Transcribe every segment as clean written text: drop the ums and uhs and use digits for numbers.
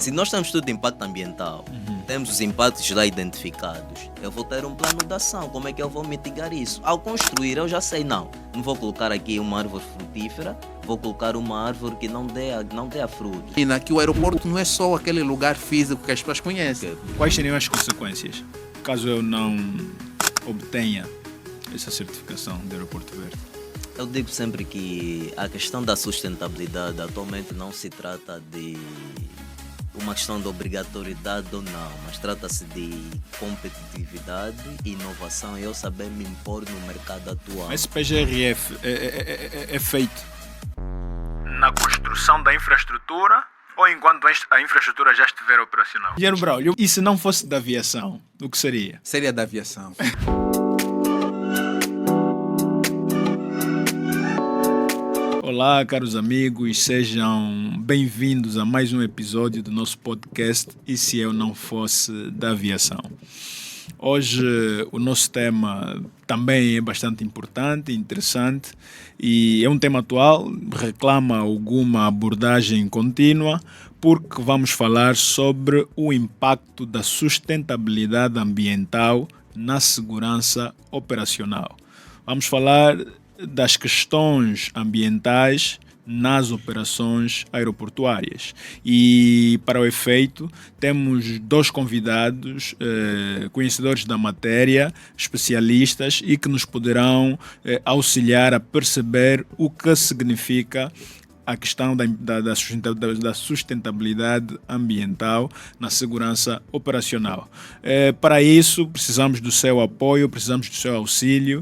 Se nós temos tudo de impacto ambiental, temos os impactos lá identificados, eu vou ter um plano de ação. Como é que eu vou mitigar isso? Ao construir, eu já sei, não vou colocar aqui uma árvore frutífera, vou colocar uma árvore que não dê a frutos. E que o aeroporto não é só aquele lugar físico que as pessoas conhecem. Quais seriam as consequências caso eu não obtenha essa certificação de aeroporto verde? Eu digo sempre que a questão da sustentabilidade atualmente não se trata de uma questão de obrigatoriedade ou não, mas trata-se de competitividade, inovação e eu saber me impor no mercado atual. Esse PGRF é feito na construção da infraestrutura ou enquanto a infraestrutura já estiver operacional? Engenheiro Braulio, e se não fosse da aviação, o que seria? Seria da aviação. Olá, caros amigos, sejam bem-vindos a mais um episódio do nosso podcast E Se Eu Não Fosse da Aviação. Hoje o nosso tema também é bastante importante e interessante e é um tema atual, reclama alguma abordagem contínua, porque vamos falar sobre o impacto da sustentabilidade ambiental na segurança operacional. Vamos falar das questões ambientais nas operações aeroportuárias. E, para o efeito, temos dois convidados, conhecedores da matéria, especialistas, e que nos poderão auxiliar a perceber o que significa a questão da sustentabilidade ambiental na segurança operacional. Para isso, precisamos do seu apoio, precisamos do seu auxílio.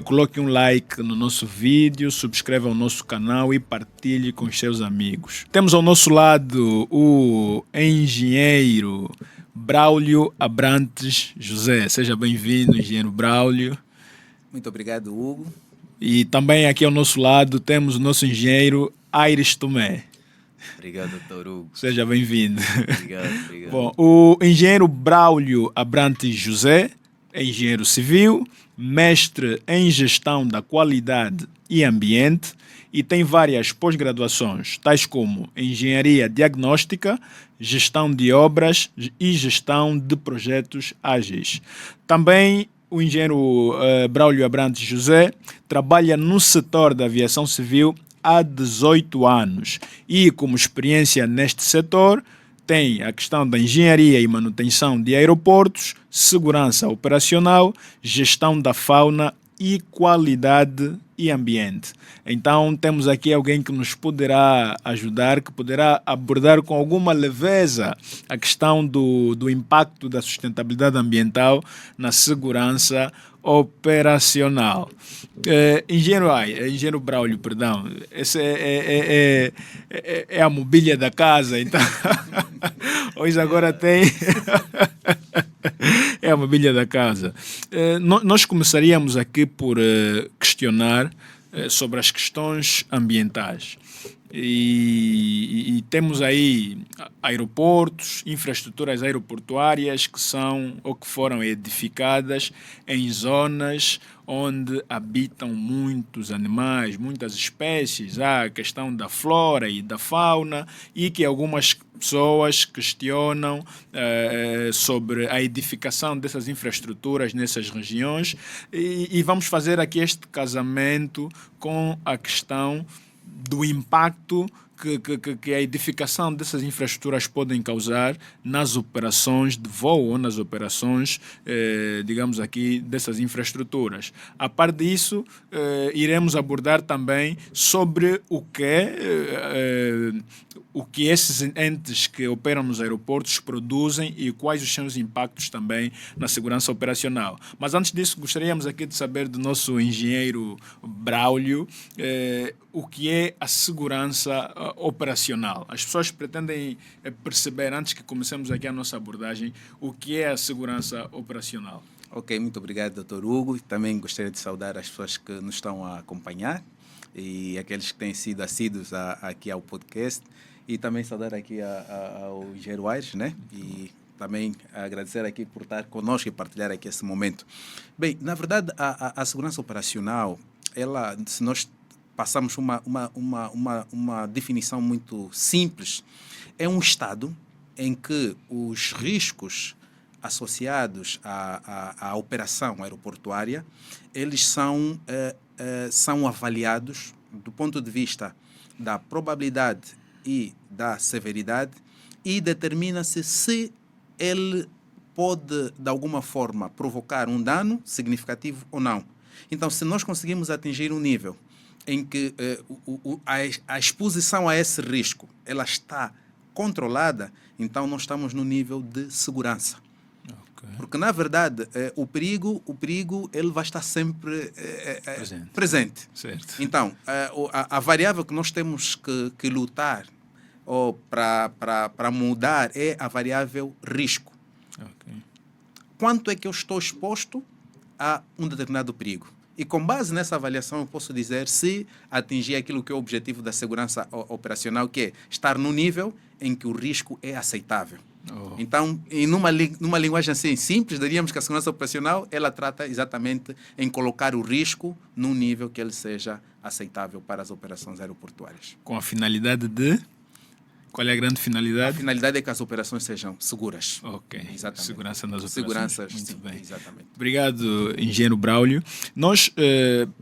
Coloque um like no nosso vídeo, subscreva o nosso canal e partilhe com os seus amigos. Temos ao nosso lado o engenheiro Braulio Abrantes José. Seja bem-vindo, engenheiro Braulio. Muito obrigado, Hugo. E também aqui ao nosso lado temos o nosso engenheiro Aires Tomé. Obrigado, Dr. Hugo. Seja bem-vindo. Obrigado. Bom, o engenheiro Braulio Abrantes José é engenheiro civil, mestre em gestão da qualidade e ambiente e tem várias pós-graduações, tais como engenharia diagnóstica, gestão de obras e gestão de projetos ágeis. Também o engenheiro Braulio Abrantes José trabalha no setor da aviação civil há 18 anos e, como experiência neste setor, tem a questão da engenharia e manutenção de aeroportos, segurança operacional, gestão da fauna e qualidade e ambiente. Então temos aqui alguém que nos poderá ajudar, que poderá abordar com alguma leveza a questão do impacto da sustentabilidade ambiental na segurança operacional. Engenheiro Braulio, perdão, essa é a mobília da casa, então hoje agora tem é a mobília da casa. Nós começaríamos aqui por questionar sobre as questões ambientais. E temos aí aeroportos, infraestruturas aeroportuárias que são ou que foram edificadas em zonas onde habitam muitos animais, muitas espécies. Há a questão da flora e da fauna e que algumas pessoas questionam sobre a edificação dessas infraestruturas nessas regiões e vamos fazer aqui este casamento com a questão do impacto que a edificação dessas infraestruturas podem causar nas operações de voo ou nas operações, digamos aqui, dessas infraestruturas. A par disso, iremos abordar também sobre o que esses entes que operam nos aeroportos produzem e quais os seus impactos também na segurança operacional. Mas antes disso, gostaríamos aqui de saber do nosso engenheiro Braulio o que é a segurança operacional. As pessoas pretendem perceber, antes que comecemos aqui a nossa abordagem, o que é a segurança operacional. Ok, muito obrigado, Dr. Hugo. Também gostaria de saudar as pessoas que nos estão a acompanhar e aqueles que têm sido assíduos aqui ao podcast. E também saudar aqui ao engenheiro Aires, né? E também agradecer aqui por estar conosco e partilhar aqui esse momento. Bem, na verdade, a segurança operacional, ela, se nós passamos uma definição muito simples, é um estado em que os riscos associados à operação aeroportuária, eles são avaliados do ponto de vista da probabilidade e da severidade e determina-se se ele pode, de alguma forma, provocar um dano significativo ou não. Então, se nós conseguimos atingir um nível em que a exposição a esse risco ela está controlada, então nós estamos no nível de segurança. Ok. Porque, na verdade, o perigo ele vai estar sempre presente. Certo. Então, a variável que nós temos que lutar ou para mudar é a variável risco. Ok. Quanto é que eu estou exposto a um determinado perigo? E com base nessa avaliação eu posso dizer se atingir aquilo que é o objetivo da segurança operacional, que é estar no nível em que o risco é aceitável. Oh. Então, numa linguagem assim simples, diríamos que a segurança operacional ela trata exatamente em colocar o risco num nível que ele seja aceitável para as operações aeroportuárias. Com a finalidade de... Qual é a grande A finalidade? finalidade é que as operações sejam seguras. Ok. Exatamente. Segurança nas operações. Seguranças, Muito sim, bem. exatamente. Obrigado, engenheiro Braulio. Nós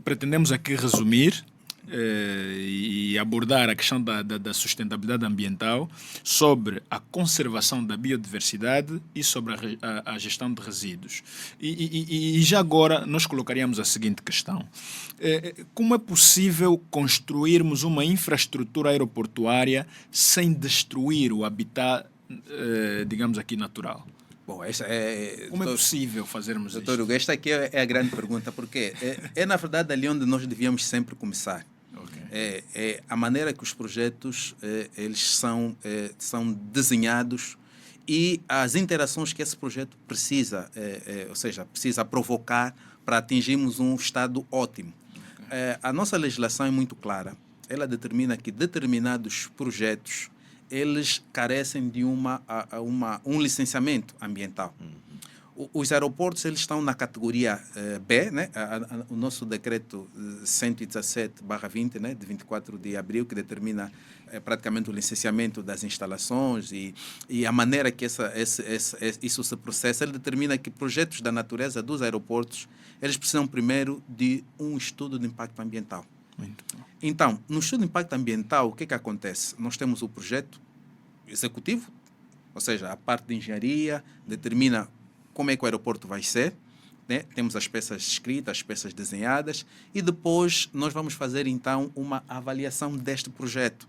pretendemos aqui resumir e abordar a questão da sustentabilidade ambiental sobre a conservação da biodiversidade e sobre a gestão de resíduos. E já agora nós colocaríamos a seguinte questão. Como é possível construirmos uma infraestrutura aeroportuária sem destruir o habitat, digamos aqui, natural? Bom, Como é possível fazermos Doutor isto? Hugo, esta aqui é a grande pergunta, porque na verdade, ali onde nós devíamos sempre começar. Okay. A maneira que os projetos eles são desenhados e as interações que esse projeto precisa, ou seja, precisa provocar para atingirmos um estado ótimo. Okay. A nossa legislação é muito clara. Ela determina que determinados projetos eles carecem de um licenciamento ambiental. Os aeroportos eles estão na categoria B, né? O nosso decreto 117/20, né? De 24 de abril, que determina praticamente o licenciamento das instalações e a maneira que isso se processa, ele determina que projetos da natureza dos aeroportos eles precisam primeiro de um estudo de impacto ambiental. Muito bom. Então, no estudo de impacto ambiental, o que acontece? Nós temos o projeto executivo, ou seja, a parte de engenharia determina como é que o aeroporto vai ser, né? Temos as peças escritas, as peças desenhadas, e depois nós vamos fazer, então, uma avaliação deste projeto.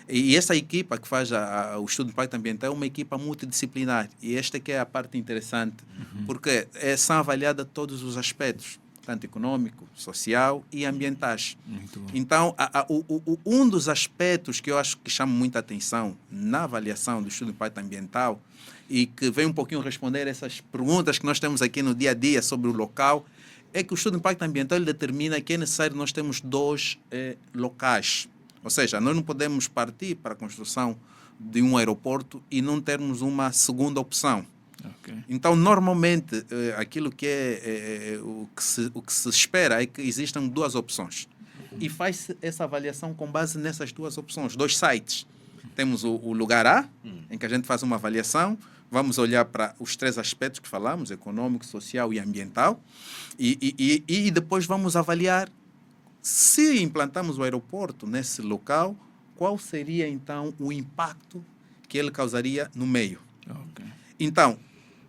E essa equipa que faz o estudo de impacto ambiental é uma equipa multidisciplinar, e esta que é a parte interessante, porque são avaliados todos os aspectos, tanto econômico, social e ambientais. Muito bom. Então, um dos aspectos que eu acho que chama muita atenção na avaliação do estudo de impacto ambiental e que vem um pouquinho responder essas perguntas que nós temos aqui no dia a dia sobre o local, é que o estudo de impacto ambiental ele determina que é necessário nós termos 2 locais. Ou seja, nós não podemos partir para a construção de um aeroporto e não termos uma segunda opção. Okay. Então, normalmente, aquilo que o que se espera é que existam 2 opções. E faz essa avaliação com base nessas 2 opções, 2 sites. Temos o lugar A, em que a gente faz uma avaliação, vamos olhar para os 3 aspectos que falamos, econômico, social e ambiental, e depois vamos avaliar se implantamos o aeroporto nesse local, qual seria, então, o impacto que ele causaria no meio. Okay. Então,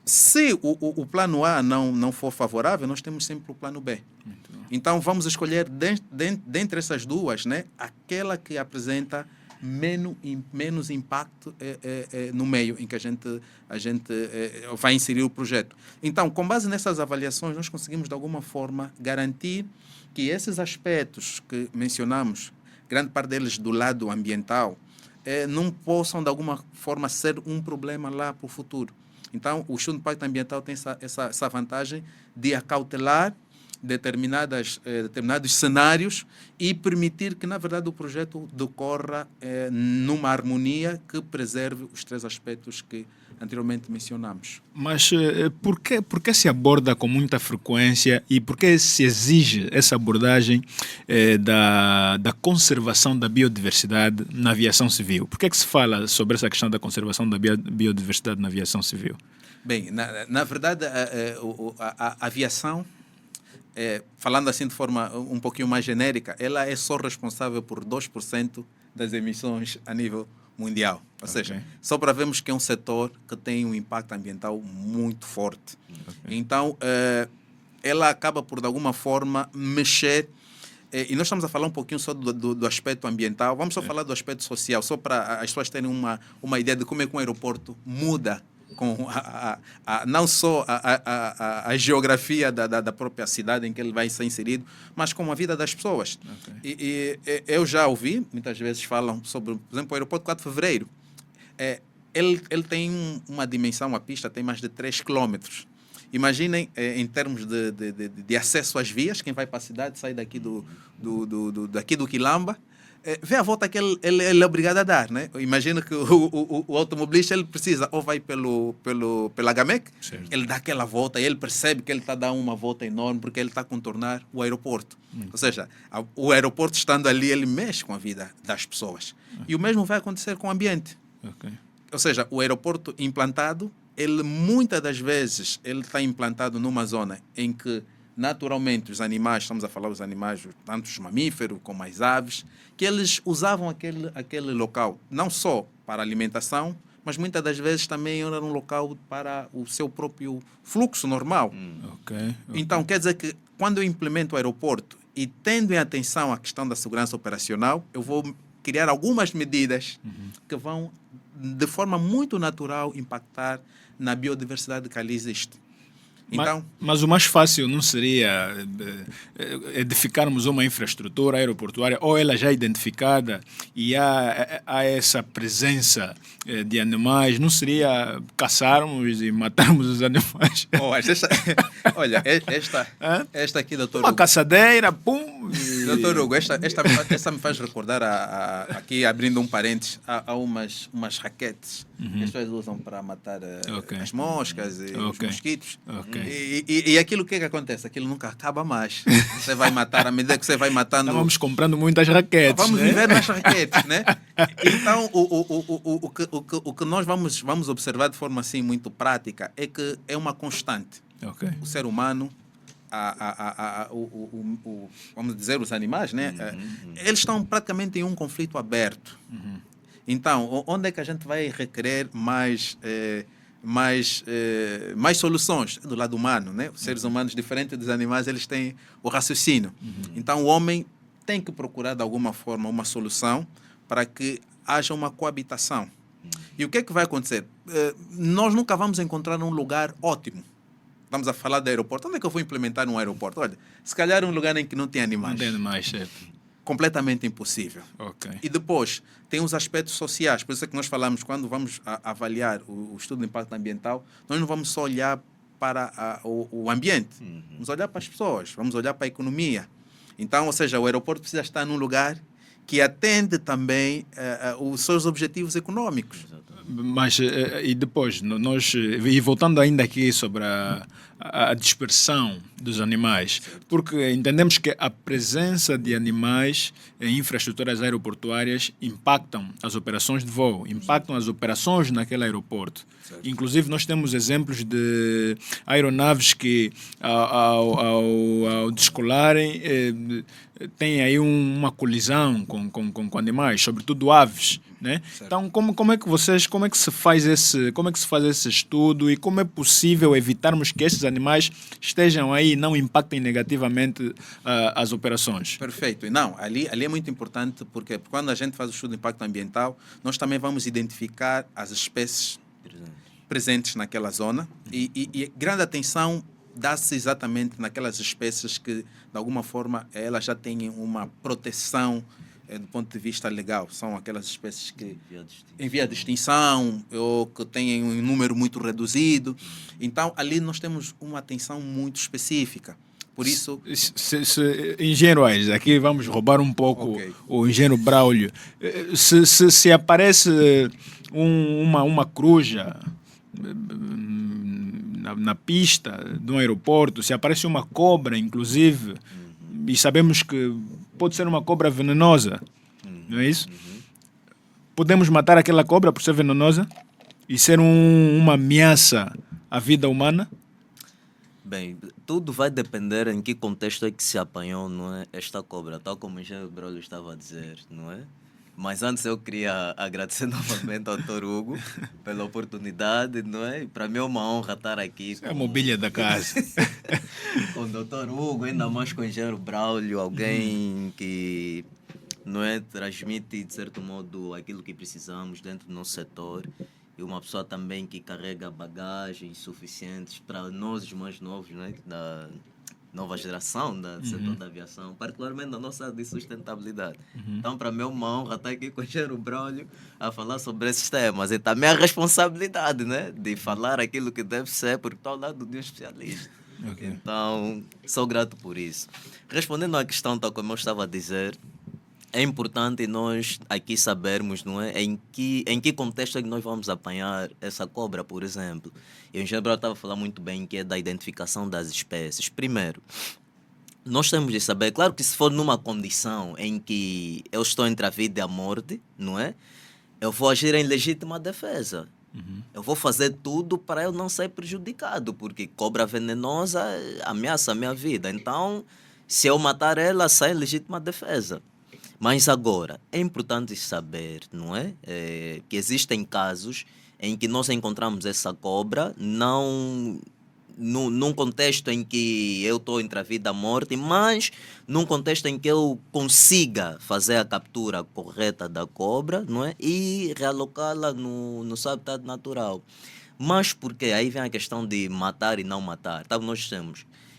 se o plano A não for favorável, nós temos sempre o plano B. Então, vamos escolher dentre essas 2, né, aquela que apresenta menos impacto no meio em que a gente vai inserir o projeto. Então, com base nessas avaliações, nós conseguimos, de alguma forma, garantir que esses aspectos que mencionamos, grande parte deles do lado ambiental, não possam, de alguma forma, ser um problema lá para o futuro. Então, o estudo de impacto ambiental tem essa vantagem de acautelar determinados cenários e permitir que, na verdade, o projeto decorra numa harmonia que preserve os 3 aspectos que anteriormente mencionamos. Mas por que se aborda com muita frequência e por que se exige essa abordagem da conservação da biodiversidade na aviação civil? Por que se fala sobre essa questão da conservação da biodiversidade na aviação civil? Bem, na verdade, a aviação, falando assim de forma um pouquinho mais genérica, ela é só responsável por 2% das emissões a nível mundial. Ou seja, só para vermos que é um setor que tem um impacto ambiental muito forte. Então, ela acaba por, de alguma forma, mexer. E nós estamos a falar um pouquinho só do aspecto ambiental. Vamos só falar do aspecto social, só para as pessoas terem uma ideia de como é que um aeroporto muda com não só a geografia da própria cidade em que ele vai ser inserido, mas com a vida das pessoas. E eu já ouvi, muitas vezes falam sobre, por exemplo, o aeroporto 4 de Fevereiro. Ele tem uma dimensão, a pista tem mais de 3 quilômetros. Imaginem, em termos de acesso às vias, quem vai para a cidade sai daqui daqui do Quilamba, vê a volta que ele é obrigado a dar, né? Imagina que o automobilista ele precisa, ou vai pela Gamec, ele dá aquela volta e ele percebe que ele está dando uma volta enorme porque ele está a contornar o aeroporto. Ou seja, o aeroporto estando ali, ele mexe com a vida das pessoas. E o mesmo vai acontecer com o ambiente. Ou seja, o aeroporto implantado, ele muitas das vezes ele está implantado numa zona em que naturalmente os animais, estamos a falar dos animais, tanto os mamíferos como as aves, que eles usavam aquele local, não só para alimentação, mas muitas das vezes também era um local para o seu próprio fluxo normal. Então, quer dizer que quando eu implemento o aeroporto e tendo em atenção a questão da segurança operacional, eu vou criar algumas medidas que vão, de forma muito natural, impactar na biodiversidade que ali existe. Então, mas o mais fácil não seria edificarmos uma infraestrutura aeroportuária ou ela já identificada e há essa presença de animais? Não seria caçarmos e matarmos os animais? Olha, esta aqui, doutor uma Hugo, caçadeira, pum! Doutor Hugo, esta me faz recordar, aqui abrindo um parênteses, há umas raquetes que as pessoas usam para matar as moscas e os mosquitos. E aquilo que acontece? Aquilo nunca acaba mais. Você vai matar, à medida que você vai matando... Vamos comprando muitas raquetes. Vamos viver nas raquetes, né? Então, o que nós vamos observar de forma assim muito prática é que é uma constante. O ser humano, vamos dizer, os animais, né? Eles estão praticamente em um conflito aberto. Então, onde é que a gente vai requerer mais soluções? Do lado humano, né? Os seres humanos, diferentes dos animais, eles têm o raciocínio. Então, o homem tem que procurar, de alguma forma, uma solução para que haja uma coabitação. E o que é que vai acontecer? Nós nunca vamos encontrar um lugar ótimo. Estamos a falar de aeroporto. Onde é que eu vou implementar um aeroporto? Olha, se calhar um lugar em que não tem animais. Não tem animais, certo. Completamente impossível. E depois, tem os aspectos sociais. Por isso é que nós falamos, quando vamos avaliar o estudo de impacto ambiental, nós não vamos só olhar para o ambiente. Vamos olhar para as pessoas, vamos olhar para a economia. Então, ou seja, o aeroporto precisa estar num lugar que atende também os seus objetivos econômicos. Mas, e depois, e voltando ainda aqui sobre a dispersão dos animais, porque entendemos que a presença de animais em infraestruturas aeroportuárias impactam as operações de voo, impactam as operações naquele aeroporto. Inclusive, nós temos exemplos de aeronaves que, ao descolarem, têm aí uma colisão com animais, sobretudo aves, né? Então, como é que se faz esse estudo e como é possível evitarmos que esses animais estejam aí e não impactem negativamente as operações? Perfeito. Não, ali é muito importante porque quando a gente faz o estudo de impacto ambiental, nós também vamos identificar as espécies presentes naquela zona e grande atenção dá-se exatamente naquelas espécies que, de alguma forma, elas já têm uma proteção do ponto de vista legal. São aquelas espécies que em via de extinção ou que têm um número muito reduzido. Então, ali nós temos uma atenção muito específica. Por isso... Engenheiro Aires, aqui vamos roubar um pouco o engenheiro Braulio. Se aparece uma coruja na pista de um aeroporto, se aparece uma cobra, inclusive, e sabemos que pode ser uma cobra venenosa, não é isso? Podemos matar aquela cobra por ser venenosa e ser uma ameaça à vida humana? Bem, tudo vai depender em que contexto é que se apanhou, não é, esta cobra, tal como o engenheiro Braulio estava a dizer, não é? Mas antes eu queria agradecer novamente ao Dr. Hugo pela oportunidade, não é? Para mim é uma honra estar aqui É a mobília da casa. com o Dr. Hugo, ainda mais com o engenheiro Braulio, alguém que, não é, transmite de certo modo aquilo que precisamos dentro do nosso setor. E uma pessoa também que carrega bagagens suficientes para nós, os mais novos, né, da nova geração do setor da aviação, particularmente na nossa área de sustentabilidade. Então, para mim é uma honra estar aqui com o engenheiro Braulio a falar sobre esses temas. E também a responsabilidade, né, de falar aquilo que deve ser, porque estou ao lado de um especialista. Então, sou grato por isso. Respondendo à questão, tal como eu estava a dizer, é importante nós aqui sabermos, não é, em que contexto é que nós vamos apanhar essa cobra, por exemplo. E o engenheiro Braulio estava a falar muito bem que é da identificação das espécies. Primeiro, nós temos de saber, claro que se for numa condição em que eu estou entre a vida e a morte, não é? Eu vou agir em legítima defesa. Eu vou fazer tudo para eu não ser prejudicado, porque cobra venenosa ameaça a minha vida. Então, se eu matar ela, sai em legítima defesa. Mas agora, é importante saber, não é? Que existem casos em que nós encontramos essa cobra, não num contexto em que eu estou entre a vida e a morte, mas num contexto em que eu consiga fazer a captura correta da cobra, não é? E realocá-la no seu habitat natural. Mas porque aí vem a questão de matar e não matar. Então,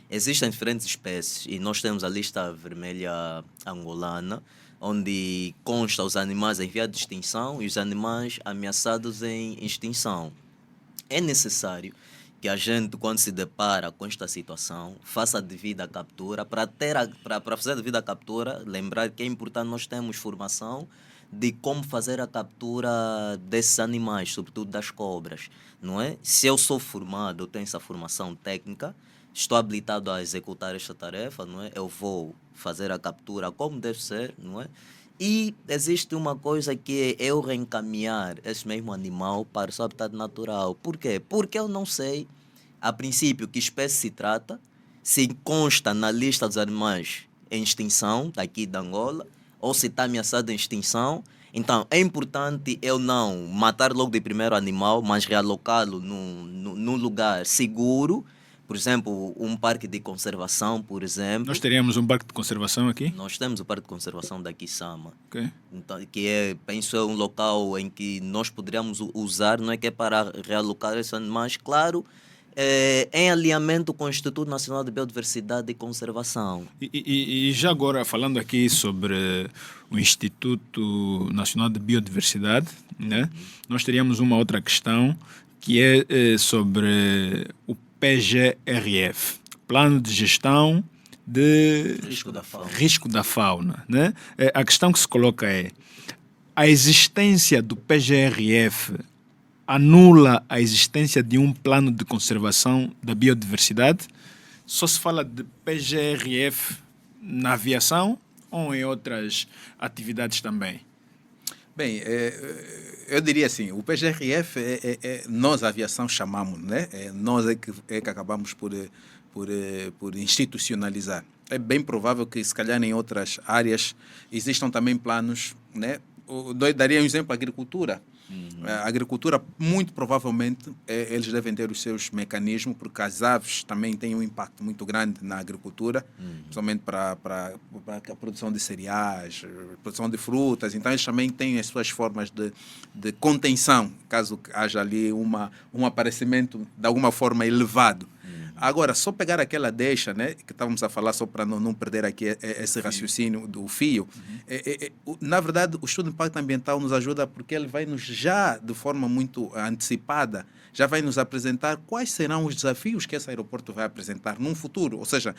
existem diferentes espécies e nós temos a lista vermelha angolana, onde consta os animais em via de extinção e os animais ameaçados em extinção. É necessário que a gente, quando se depara com esta situação, faça a devida captura. Para fazer a devida captura, lembrar que é importante nós termos formação de como fazer a captura desses animais, sobretudo das cobras, não é? Se eu sou formado, eu tenho essa formação técnica, estou habilitado a executar esta tarefa, não é? Eu vou fazer a captura como deve ser, não é? E existe uma coisa que é eu reencaminhar esse mesmo animal para o seu habitat natural. Por quê? Porque eu não sei, a princípio, que espécie se trata, se consta na lista dos animais em extinção, daqui da Angola, ou se está ameaçado em extinção. Então, é importante eu não matar logo de primeiro animal, mas realocá-lo num lugar seguro. Por exemplo, um parque de conservação, por exemplo. Nós teríamos um parque de conservação aqui? Nós temos o parque de conservação da Kisama. Okay. Então, que é, penso, é um local em que nós poderíamos usar, não é que é para realocar esses animais, claro, em alinhamento com o Instituto Nacional de Biodiversidade e Conservação. E já agora, falando aqui sobre o Instituto Nacional de Biodiversidade, né? Nós teríamos uma outra questão que é sobre o PGRF, Plano de Gestão de Risco da Fauna. Né? A questão que se coloca é: a existência do PGRF anula a existência de um plano de conservação da biodiversidade? Só se fala de PGRF na aviação ou em outras atividades também? Bem, eu diria assim, o PGRF nós, a aviação, chamamos, né? Nós é que acabamos por institucionalizar. É bem provável que, se calhar, em outras áreas existam também planos, né? Daria um exemplo, a agricultura. A agricultura, muito provavelmente, eles devem ter os seus mecanismos, porque as aves também têm um impacto muito grande na agricultura, principalmente para a produção de cereais, produção de frutas. Então, eles também têm as suas formas de contenção, caso haja ali um aparecimento de alguma forma elevado. Agora, só pegar aquela deixa, né, que estávamos a falar, só para não perder aqui esse raciocínio do fio, na verdade, o estudo de impacto ambiental nos ajuda porque ele vai nos já, de forma muito antecipada, já vai nos apresentar quais serão os desafios que esse aeroporto vai apresentar num futuro. Ou seja,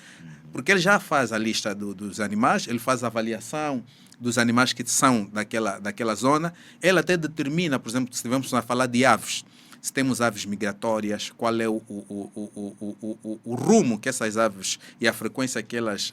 porque ele já faz a lista dos animais, ele faz a avaliação dos animais que são daquela zona, ele até determina, por exemplo, se estivermos a falar de aves, se temos aves migratórias, qual é o rumo que essas aves e a frequência que elas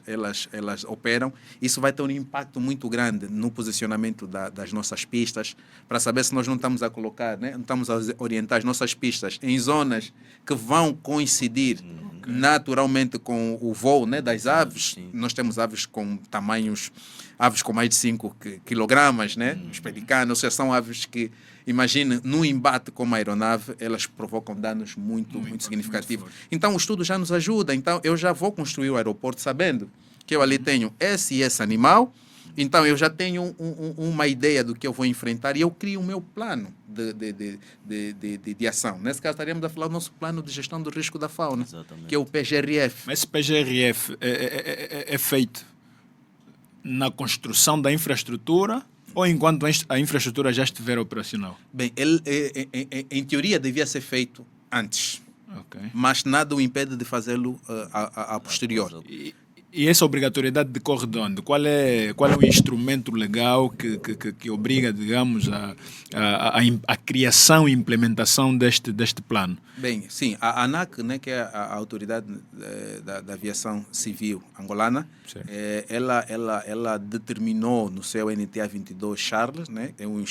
operam, isso vai ter um impacto muito grande no posicionamento das nossas pistas, para saber se nós não estamos a colocar, né, não estamos a orientar as nossas pistas em zonas que vão coincidir naturalmente com o voo, né, das aves. Sim. Nós temos aves com tamanhos, aves com mais de 5 quilogramas, né, os pelicanos, ou seja, são aves que, imagine, num embate com uma aeronave, elas provocam danos muito significativos. Muito forte. Então, o estudo já nos ajuda. Então, eu já vou construir o aeroporto sabendo que eu ali tenho esse e esse animal. Então, eu já tenho uma ideia do que eu vou enfrentar e eu crio o meu plano de ação. Nesse caso, estaríamos a falar do nosso plano de gestão do risco da fauna, Exatamente. que é o PGRF. Mas esse PGRF é feito na construção da infraestrutura ou enquanto a infraestrutura já estiver operacional? Bem, ele, em teoria, devia ser feito antes, Ok. mas nada o impede de fazê-lo a posterior. E essa obrigatoriedade decorre de onde? Qual é o instrumento legal que obriga, digamos, a criação e implementação deste plano? Bem, sim, a ANAC, né, que é a autoridade da aviação civil angolana, Certo. ela determinou no seu NTA 22 Charles, né, é um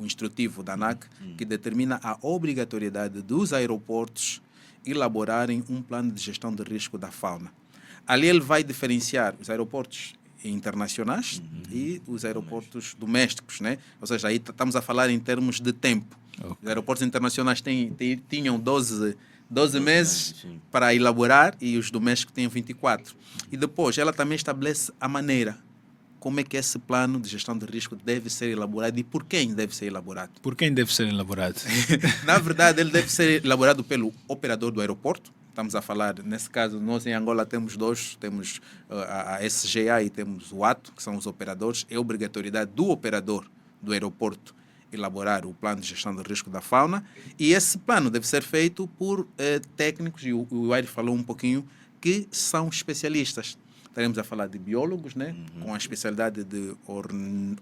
instrutivo da ANAC, que determina a obrigatoriedade dos aeroportos elaborarem um plano de gestão de risco da fauna. Ali ele vai diferenciar os aeroportos internacionais e os aeroportos domésticos, né? Ou seja, aí estamos a falar em termos de tempo. Ok. Os aeroportos internacionais tinham 12 meses sim. para elaborar e os domésticos tinham 24. E depois ela também estabelece a maneira como é que esse plano de gestão de risco deve ser elaborado e por quem deve ser elaborado. Por quem deve ser elaborado? Na verdade, ele deve ser elaborado pelo operador do aeroporto. Estamos a falar, nesse caso, nós em Angola temos dois, temos a SGA e temos o ATO, que são os operadores. É obrigatoriedade do operador do aeroporto elaborar o plano de gestão de risco da fauna e esse plano deve ser feito por técnicos, e o Aire falou um pouquinho, que são especialistas. Estaremos a falar de biólogos, né? Com a especialidade de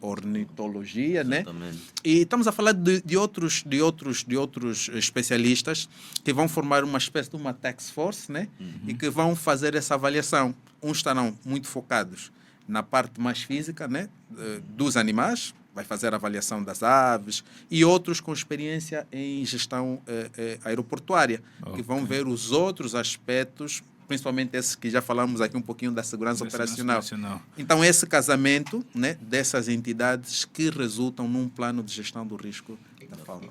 ornitologia, né? Exatamente. E estamos a falar de outros especialistas que vão formar uma espécie de uma task force, né? E que vão fazer essa avaliação. Uns estarão muito focados na parte mais física, né? Dos animais, vai fazer a avaliação das aves, e outros com experiência em gestão aeroportuária, que vão ver os outros aspectos, principalmente esses que já falamos aqui um pouquinho da segurança operacional. Então, esse casamento, né, dessas entidades que resultam num plano de gestão do risco da fauna.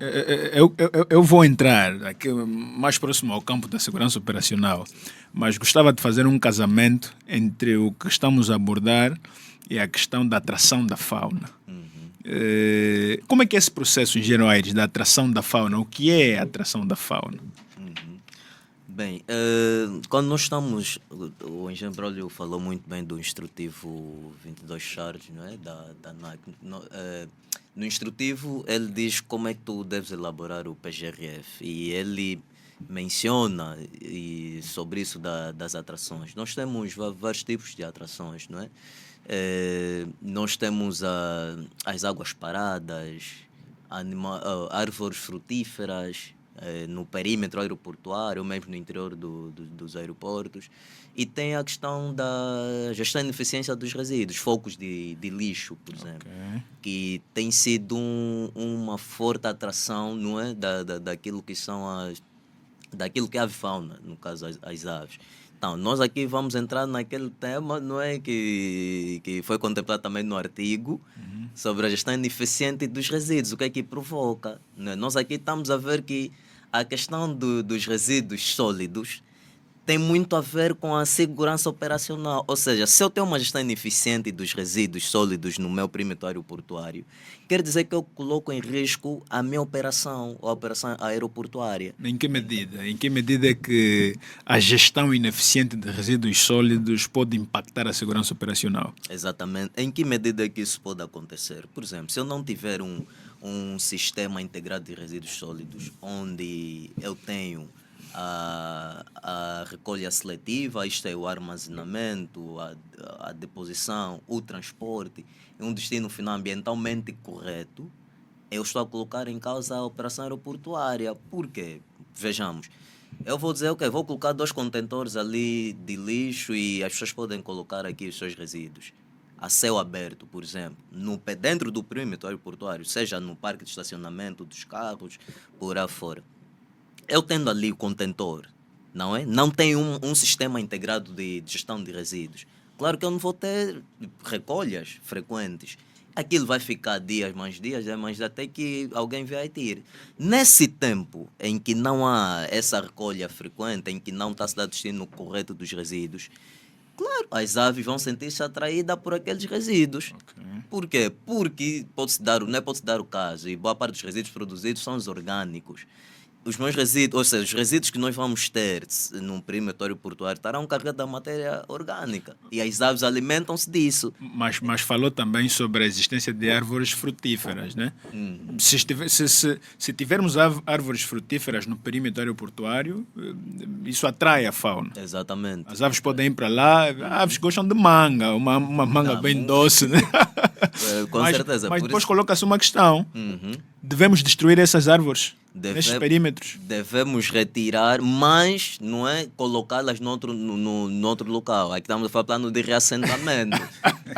Eu vou entrar aqui mais próximo ao campo da segurança operacional, mas gostava de fazer um casamento entre o que estamos a abordar e a questão da atração da fauna. Como é que é esse processo, Engenheiro Aires, da atração da fauna? O que é a atração da fauna? Bem, quando nós estamos, o engenheiro Braulio falou muito bem do instrutivo 22 Charles, não é? da NAC. No instrutivo, ele diz como é que tu deves elaborar o PGRF e ele menciona sobre isso das atrações. Nós temos vários tipos de atrações, não é? Nós temos as águas paradas, árvores frutíferas, no perímetro aeroportuário, ou mesmo no interior dos aeroportos. E tem a questão da gestão e eficiência dos resíduos, focos de lixo, por exemplo, que tem sido uma forte atração, não é? Daquilo que são daquilo que é a avifauna, no caso as aves. Então, nós aqui vamos entrar naquele tema, não é, que foi contemplado também no artigo, sobre a gestão ineficiente dos resíduos, o que é que provoca. Não é? Nós aqui estamos a ver que a questão dos resíduos sólidos tem muito a ver com a segurança operacional. Ou seja, se eu tenho uma gestão ineficiente dos resíduos sólidos no meu perimeiro portuário, quer dizer que eu coloco em risco a minha operação, a operação aeroportuária. Em que medida? Em que medida é que a gestão ineficiente de resíduos sólidos pode impactar a segurança operacional? Exatamente. Em que medida é que isso pode acontecer? Por exemplo, se eu não tiver um sistema integrado de resíduos sólidos, onde eu tenho a recolha seletiva, isto é, o armazenamento, a deposição, o transporte, e um destino final ambientalmente correto, eu estou a colocar em causa a operação aeroportuária. Por quê? Vejamos, eu vou dizer, ok, vou colocar 2 contentores ali de lixo e as pessoas podem colocar aqui os seus resíduos a céu aberto, por exemplo, dentro do perímetro aeroportuário, seja no parque de estacionamento dos carros, por aí fora. Eu tendo ali o contentor, não é? Não tenho um sistema integrado de gestão de resíduos. Claro que eu não vou ter recolhas frequentes. Aquilo vai ficar dias, até que alguém vier e tire. Nesse tempo em que não há essa recolha frequente, em que não está se dando destino correto dos resíduos, claro, as aves vão sentir-se atraídas por aqueles resíduos. Ok. Por quê? Porque pode-se dar o caso, e boa parte dos resíduos produzidos são os orgânicos. Os meus resíduos, ou seja, os resíduos que nós vamos ter num perímetro portuário estarão carregados da matéria orgânica. E as aves alimentam-se disso. Mas falou também sobre a existência de árvores frutíferas, né? Se tivermos árvores frutíferas no perímetro aeroportuário, isso atrai a fauna. Exatamente. As aves podem ir para lá, aves gostam de manga, uma manga bem doce, né? Com certeza. Mas Por depois isso, coloca-se uma questão. Devemos destruir essas árvores nesses perímetros? devemos retirar, mas não é colocá-las no outro local. Aqui estamos a falar plano de reassentamento.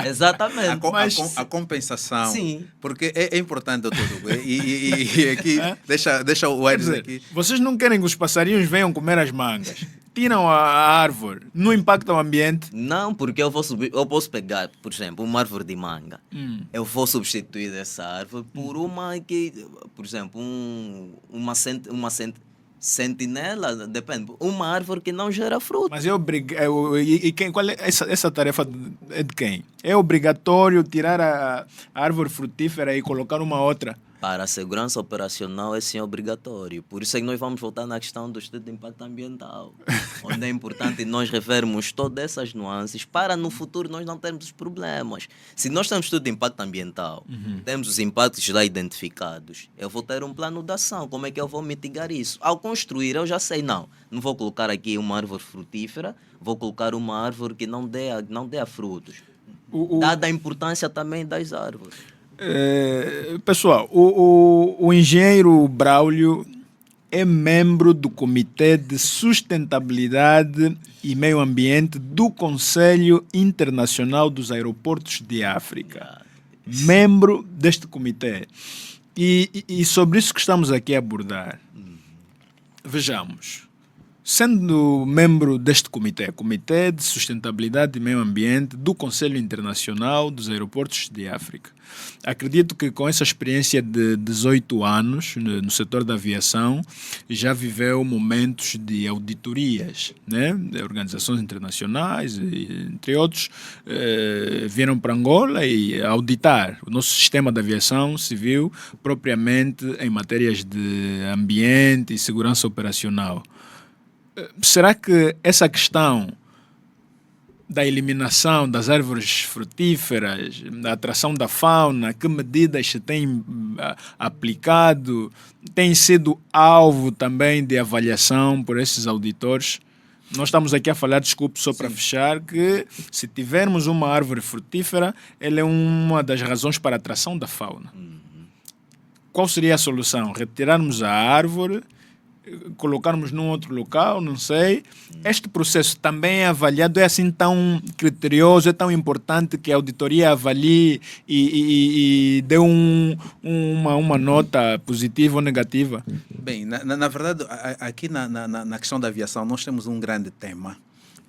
Exatamente. A compensação. Sim. Porque é importante, doutor Hugo. E aqui, deixa o Quer Aires dizer, aqui. vocês não querem que os passarinhos venham comer as mangas. Tiram a árvore, não impacta o ambiente. Não, porque eu posso pegar, por exemplo, uma árvore de manga. Eu vou substituir essa árvore por uma que, por exemplo, uma sentinela, depende, uma árvore que não gera fruto. Mas qual é essa tarefa é de quem? É obrigatório tirar a árvore frutífera e colocar uma outra? Para a segurança operacional é sim obrigatório. Por isso é que nós vamos voltar na questão do estudo de impacto ambiental, onde é importante nós revermos todas essas nuances para no futuro nós não termos os problemas. Se nós temos estudo de impacto ambiental, temos os impactos lá identificados, eu vou ter um plano de ação. Como é que eu vou mitigar isso? Ao construir, eu já sei, não vou colocar aqui uma árvore frutífera, vou colocar uma árvore que não dê a frutos. Dada a importância também das árvores. Pessoal, o engenheiro Braulio é membro do Comitê de Sustentabilidade e Meio Ambiente do Conselho Internacional dos Aeroportos de África. Membro deste comitê. E sobre isso que estamos aqui a abordar. Vejamos. Sendo membro deste comitê, Comitê de Sustentabilidade e Meio Ambiente do Conselho Internacional dos Aeroportos de África, acredito que com essa experiência de 18 anos no setor da aviação, já viveu momentos de auditorias, né? De organizações internacionais, entre outros, vieram para Angola e auditar o nosso sistema de aviação civil, propriamente em matérias de ambiente e segurança operacional. Será que essa questão da eliminação das árvores frutíferas, da atração da fauna, que medidas se tem aplicado, tem sido alvo também de avaliação por esses auditores? Nós estamos aqui a falar, desculpe, só para fechar, que se tivermos uma árvore frutífera, ela é uma das razões para a atração da fauna. Qual seria a solução? Retirarmos a árvore, colocarmos num outro local, não sei. Este processo também é avaliado, é assim tão criterioso, é tão importante que a auditoria avalie e dê uma nota positiva ou negativa? Bem, na verdade, aqui na questão da aviação, nós temos um grande tema,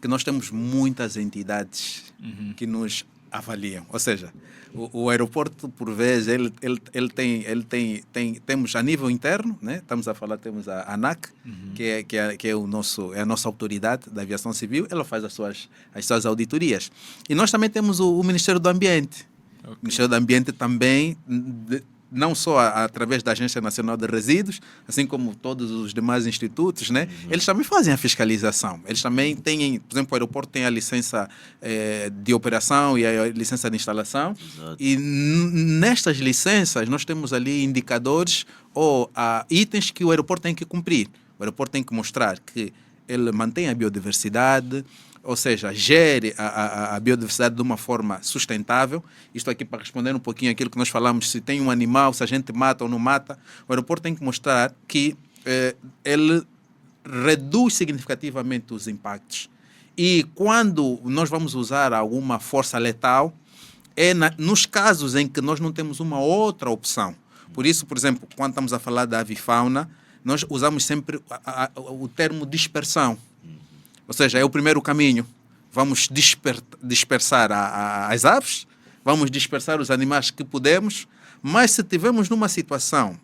que nós temos muitas entidades que nos avaliam. Ou seja, o aeroporto, por vezes, temos a nível interno, né? Estamos a falar, temos a ANAC, que é a nossa autoridade da aviação civil, ela faz as suas auditorias. E nós também temos o Ministério do Ambiente. Okay. O Ministério do Ambiente também, não só através da Agência Nacional de Resíduos, assim como todos os demais institutos, né? Eles também fazem a fiscalização. Eles também têm, por exemplo, o aeroporto tem a licença de operação e a licença de instalação. Exato. E nestas licenças nós temos ali indicadores ou itens que o aeroporto tem que cumprir. O aeroporto tem que mostrar que ele mantém a biodiversidade, ou seja, gere a biodiversidade de uma forma sustentável. Isto aqui para responder um pouquinho aquilo que nós falamos, se tem um animal, se a gente mata ou não mata, o aeroporto tem que mostrar que ele reduz significativamente os impactos. E quando nós vamos usar alguma força letal, nos casos em que nós não temos uma outra opção. Por isso, por exemplo, quando estamos a falar da avifauna, nós usamos sempre o termo dispersão. Ou seja, é o primeiro caminho. Vamos dispersar as aves, vamos dispersar os animais que podemos, mas se tivermos numa situação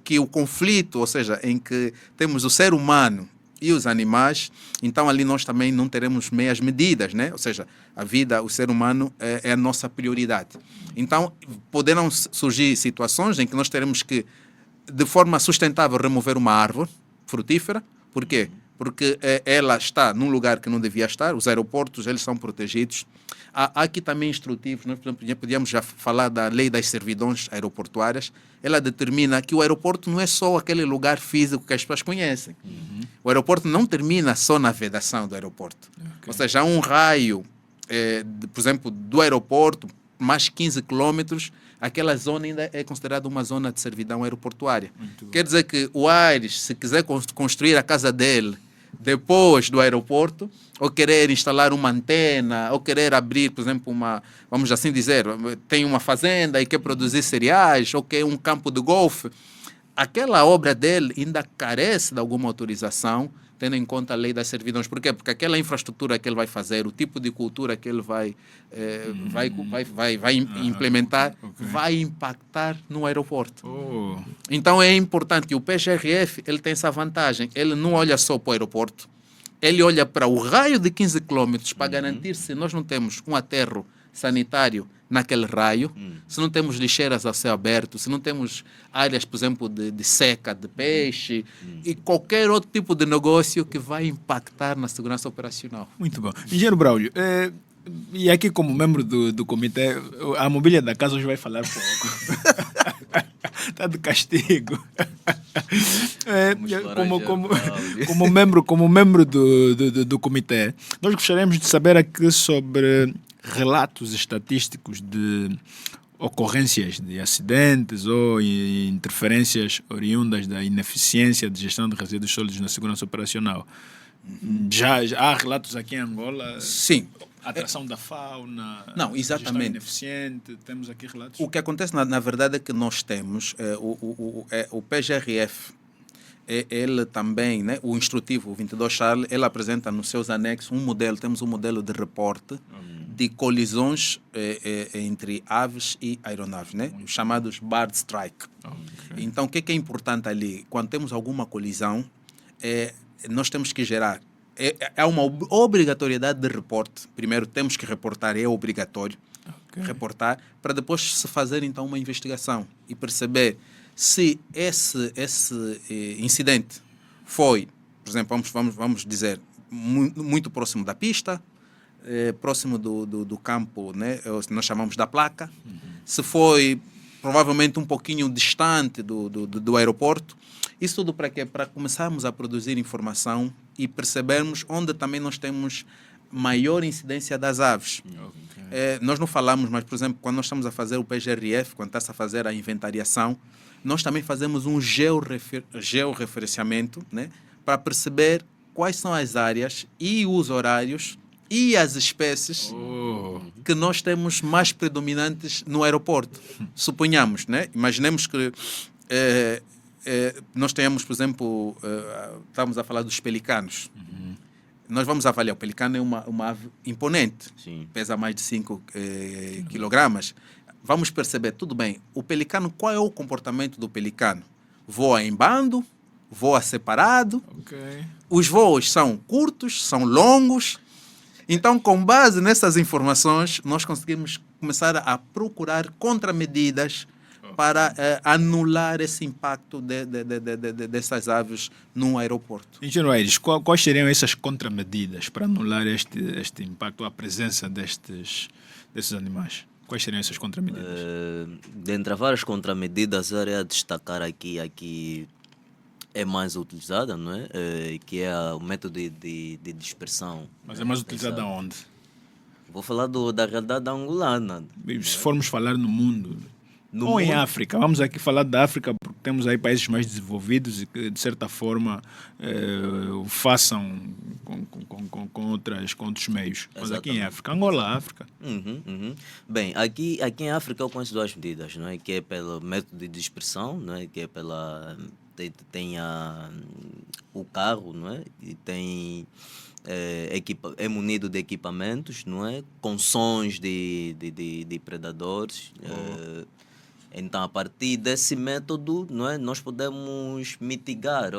que o conflito, ou seja, em que temos o ser humano e os animais, então ali nós também não teremos meias medidas, né? Ou seja, a vida, o ser humano é a nossa prioridade. Então, poderão surgir situações em que nós teremos que, de forma sustentável, remover uma árvore frutífera. Por quê? Porque ela está num lugar que não devia estar. Os aeroportos, eles são protegidos. Há aqui também instrutivos. Nós, por exemplo, podíamos já falar da lei das servidões aeroportuárias. Ela determina que o aeroporto não é só aquele lugar físico que as pessoas conhecem. O aeroporto não termina só na vedação do aeroporto. Okay. Ou seja, há um raio, por exemplo, do aeroporto, mais 15 quilômetros, aquela zona ainda é considerada uma zona de servidão aeroportuária. Quer dizer que o Aires, se quiser construir a casa dele depois do aeroporto, ou querer instalar uma antena, ou querer abrir, por exemplo, vamos assim dizer, tem uma fazenda e quer produzir cereais, ou quer um campo de golfe, aquela obra dele ainda carece de alguma autorização, tendo em conta a lei das servidões. Por quê? Porque aquela infraestrutura que ele vai fazer, o tipo de cultura que ele vai implementar, vai impactar no aeroporto. Então é importante que o PGRF ele tem essa vantagem. Ele não olha só para o aeroporto, ele olha para o raio de 15 quilômetros para garantir se nós não temos um aterro sanitário naquele raio, se não temos lixeiras a céu aberto, se não temos áreas, por exemplo, de seca, de peixe e qualquer outro tipo de negócio que vai impactar na segurança operacional. Muito bom. Engenheiro Braulio, e aqui como membro do comitê, a mobília da casa hoje vai falar pouco. Está de castigo. Como membro do comitê, nós gostaríamos de saber aqui sobre relatos estatísticos de ocorrências de acidentes ou interferências oriundas da ineficiência de gestão de resíduos sólidos na segurança operacional. Já há relatos aqui em Angola? Sim. Atração da fauna, não, exatamente. Gestão ineficiente, temos aqui relatos? O que acontece, na verdade, é que nós temos o PGRF, ele também, né, o instrutivo, o 22 Charlie, ele apresenta nos seus anexos temos um modelo de reporte de colisões entre aves e aeronaves, né, os chamados bird strike. Okay. Então, o que é importante ali? Quando temos alguma colisão, nós temos que gerar. Há uma obrigatoriedade de reporte. Primeiro temos que reportar, é obrigatório reportar, para depois se fazer então uma investigação e perceber se esse incidente foi, por exemplo, vamos dizer, muito próximo da pista, próximo do campo, né, nós chamamos da placa, se foi provavelmente um pouquinho distante do aeroporto. Isso tudo para quê? Para começarmos a produzir informação e percebermos onde também nós temos maior incidência das aves. Nós não falamos, mas, por exemplo, quando nós estamos a fazer o PGRF, quando está-se a fazer a inventariação, nós também fazemos um georreferenciamento, né, para perceber quais são as áreas e os horários e as espécies que nós temos mais predominantes no aeroporto. Suponhamos, né? Imaginemos que nós tenhamos, por exemplo, estamos a falar dos pelicanos. nós vamos avaliar, o pelicano é uma ave imponente, Sim. pesa mais de 5 quilogramas. Vamos perceber, tudo bem, o pelicano, qual é o comportamento do pelicano? Voa em bando, voa separado, Ok. os voos são curtos, são longos. Então, com base nessas informações, nós conseguimos começar a procurar contramedidas para anular esse impacto dessas aves no aeroporto. Engenheiro Aires, quais seriam essas contramedidas para anular este impacto, a presença desses animais? Quais seriam essas contramedidas? Dentre várias contramedidas, a área a destacar aqui é mais utilizada, não é? Que é o método de dispersão. Mas é mais utilizada onde? Vou falar da realidade angolana. Se formos falar no mundo, No ou em mundo? África, vamos aqui falar da África porque temos aí países mais desenvolvidos e que, de certa forma, façam com outros meios. Mas aqui em Exatamente. África, Angola, África. Uhum. Bem, aqui em África eu conheço duas medidas, não é? Que é pelo método de dispersão, não é? Que é pela tem o carro, não é? E tem é munido de equipamentos, não é? Com sons de predadores. Então, a partir desse método, não é? Nós podemos mitigar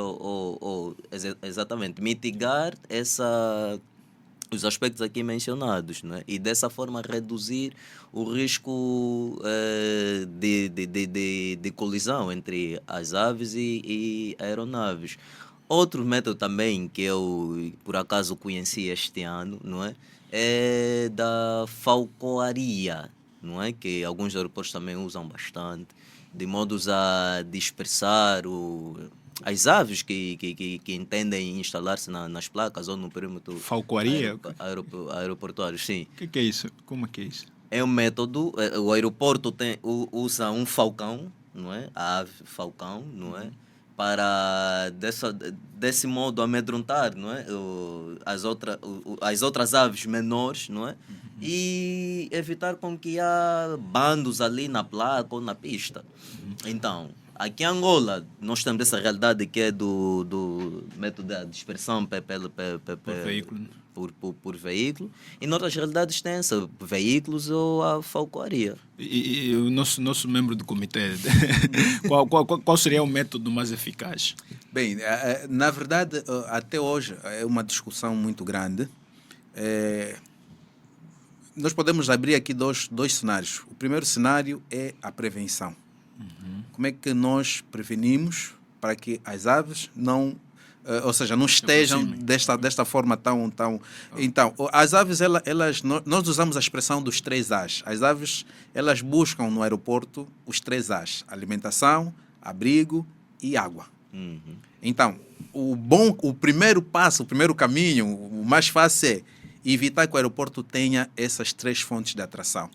exatamente mitigar os aspectos aqui mencionados, não é? E dessa forma reduzir o risco de colisão entre as aves e aeronaves. Outro método também que eu por acaso conheci este ano, não é? É da falcoaria, não é? Que alguns aeroportos também usam bastante, de modos a dispersar as aves que entendem instalar-se nas placas ou no perímetro Falcoaria? aeroportuário, sim. O que é isso? Como é que é isso? É um método, o aeroporto usa um falcão, não é? A ave falcão, não é? Para desse modo amedrontar, não é? As outras aves menores, não é? E evitar com que há bandos ali na placa ou na pista. Então, aqui em Angola, nós temos essa realidade que é do método da dispersão Por veículo. por veículo, e noutras realidades tem veículos ou a falcoaria. E o nosso membro do comitê, qual seria o método mais eficaz? Bem, na verdade, até hoje é uma discussão muito grande. Nós podemos abrir aqui dois cenários. O primeiro cenário é a prevenção. Como é que nós prevenimos para que as aves não estejam desta forma tão... Então, as aves, nós usamos a expressão dos 3 As. As aves, elas buscam no aeroporto os 3 As. Alimentação, abrigo e água. Então, o primeiro passo, o primeiro caminho, o mais fácil é evitar que o aeroporto tenha essas 3 fontes de atração.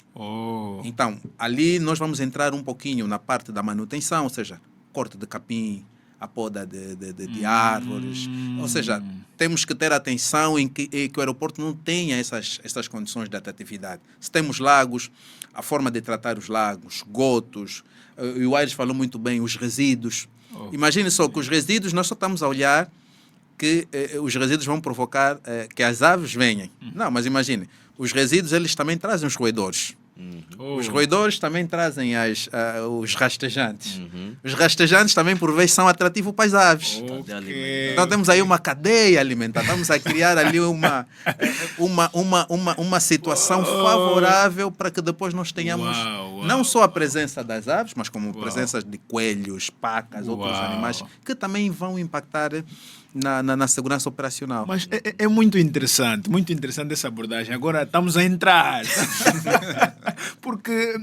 Então, ali nós vamos entrar um pouquinho na parte da manutenção, ou seja, corte de capim, a poda de árvores. Ou seja, temos que ter atenção em que o aeroporto não tenha essas condições de atratividade. Se temos lagos, a forma de tratar os lagos, esgotos, e o Aires falou muito bem, os resíduos. Imagine só que os resíduos, nós só estamos a olhar que os resíduos vão provocar que as aves venham. Não, mas imagine, os resíduos eles também trazem os roedores. Os roedores também trazem os rastejantes. Os rastejantes também, por vezes, são atrativos para as aves. Então temos aí uma cadeia alimentar. Estamos a criar ali uma situação favorável para que depois nós tenhamos não só a presença das aves, mas como presença de coelhos, pacas, outros animais que também vão impactar na segurança operacional. Mas é muito interessante essa abordagem. Agora estamos a entrar. Porque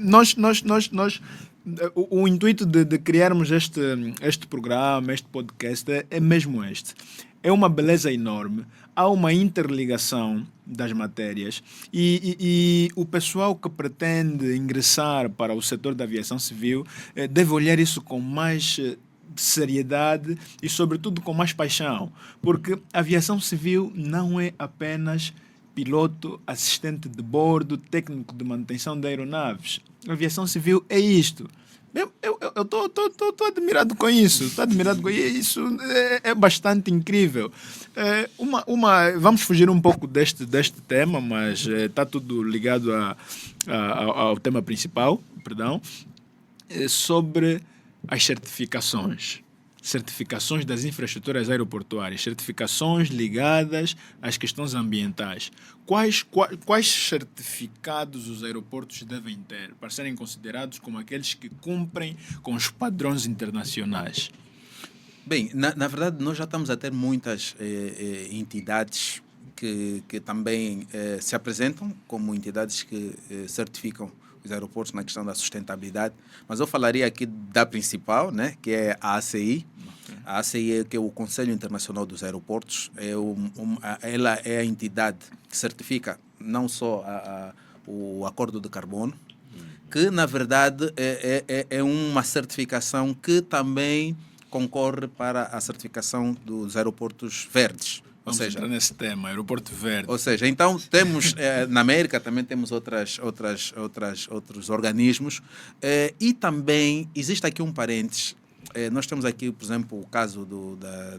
o intuito de criarmos este programa, este podcast, é mesmo este. É uma beleza enorme. Há uma interligação das matérias e o pessoal que pretende ingressar para o setor da aviação civil deve olhar isso com mais seriedade e, sobretudo, com mais paixão, porque a aviação civil não é apenas piloto, assistente de bordo, técnico de manutenção de aeronaves. A aviação civil é isto. Eu estou admirado com isso. Estou admirado com isso. É bastante incrível. Vamos fugir um pouco deste tema, mas está tudo ligado ao tema principal, perdão, sobre as certificações. Certificações das infraestruturas aeroportuárias, certificações ligadas às questões ambientais. Quais certificados os aeroportos devem ter para serem considerados como aqueles que cumprem com os padrões internacionais? Bem, na verdade, nós já estamos a ter muitas entidades que também se apresentam como entidades que certificam os aeroportos na questão da sustentabilidade, mas eu falaria aqui da principal, né, que é a ACI. Okay. A ACI, que é o Conselho Internacional dos Aeroportos, ela é a entidade que certifica não só o acordo de carbono, que na verdade é uma certificação que também concorre para a certificação dos aeroportos verdes. Vamos entrar nesse tema, aeroporto verde. Ou seja, então temos, na América também temos outros organismos e também existe aqui um parênteses. Nós temos aqui, por exemplo, o caso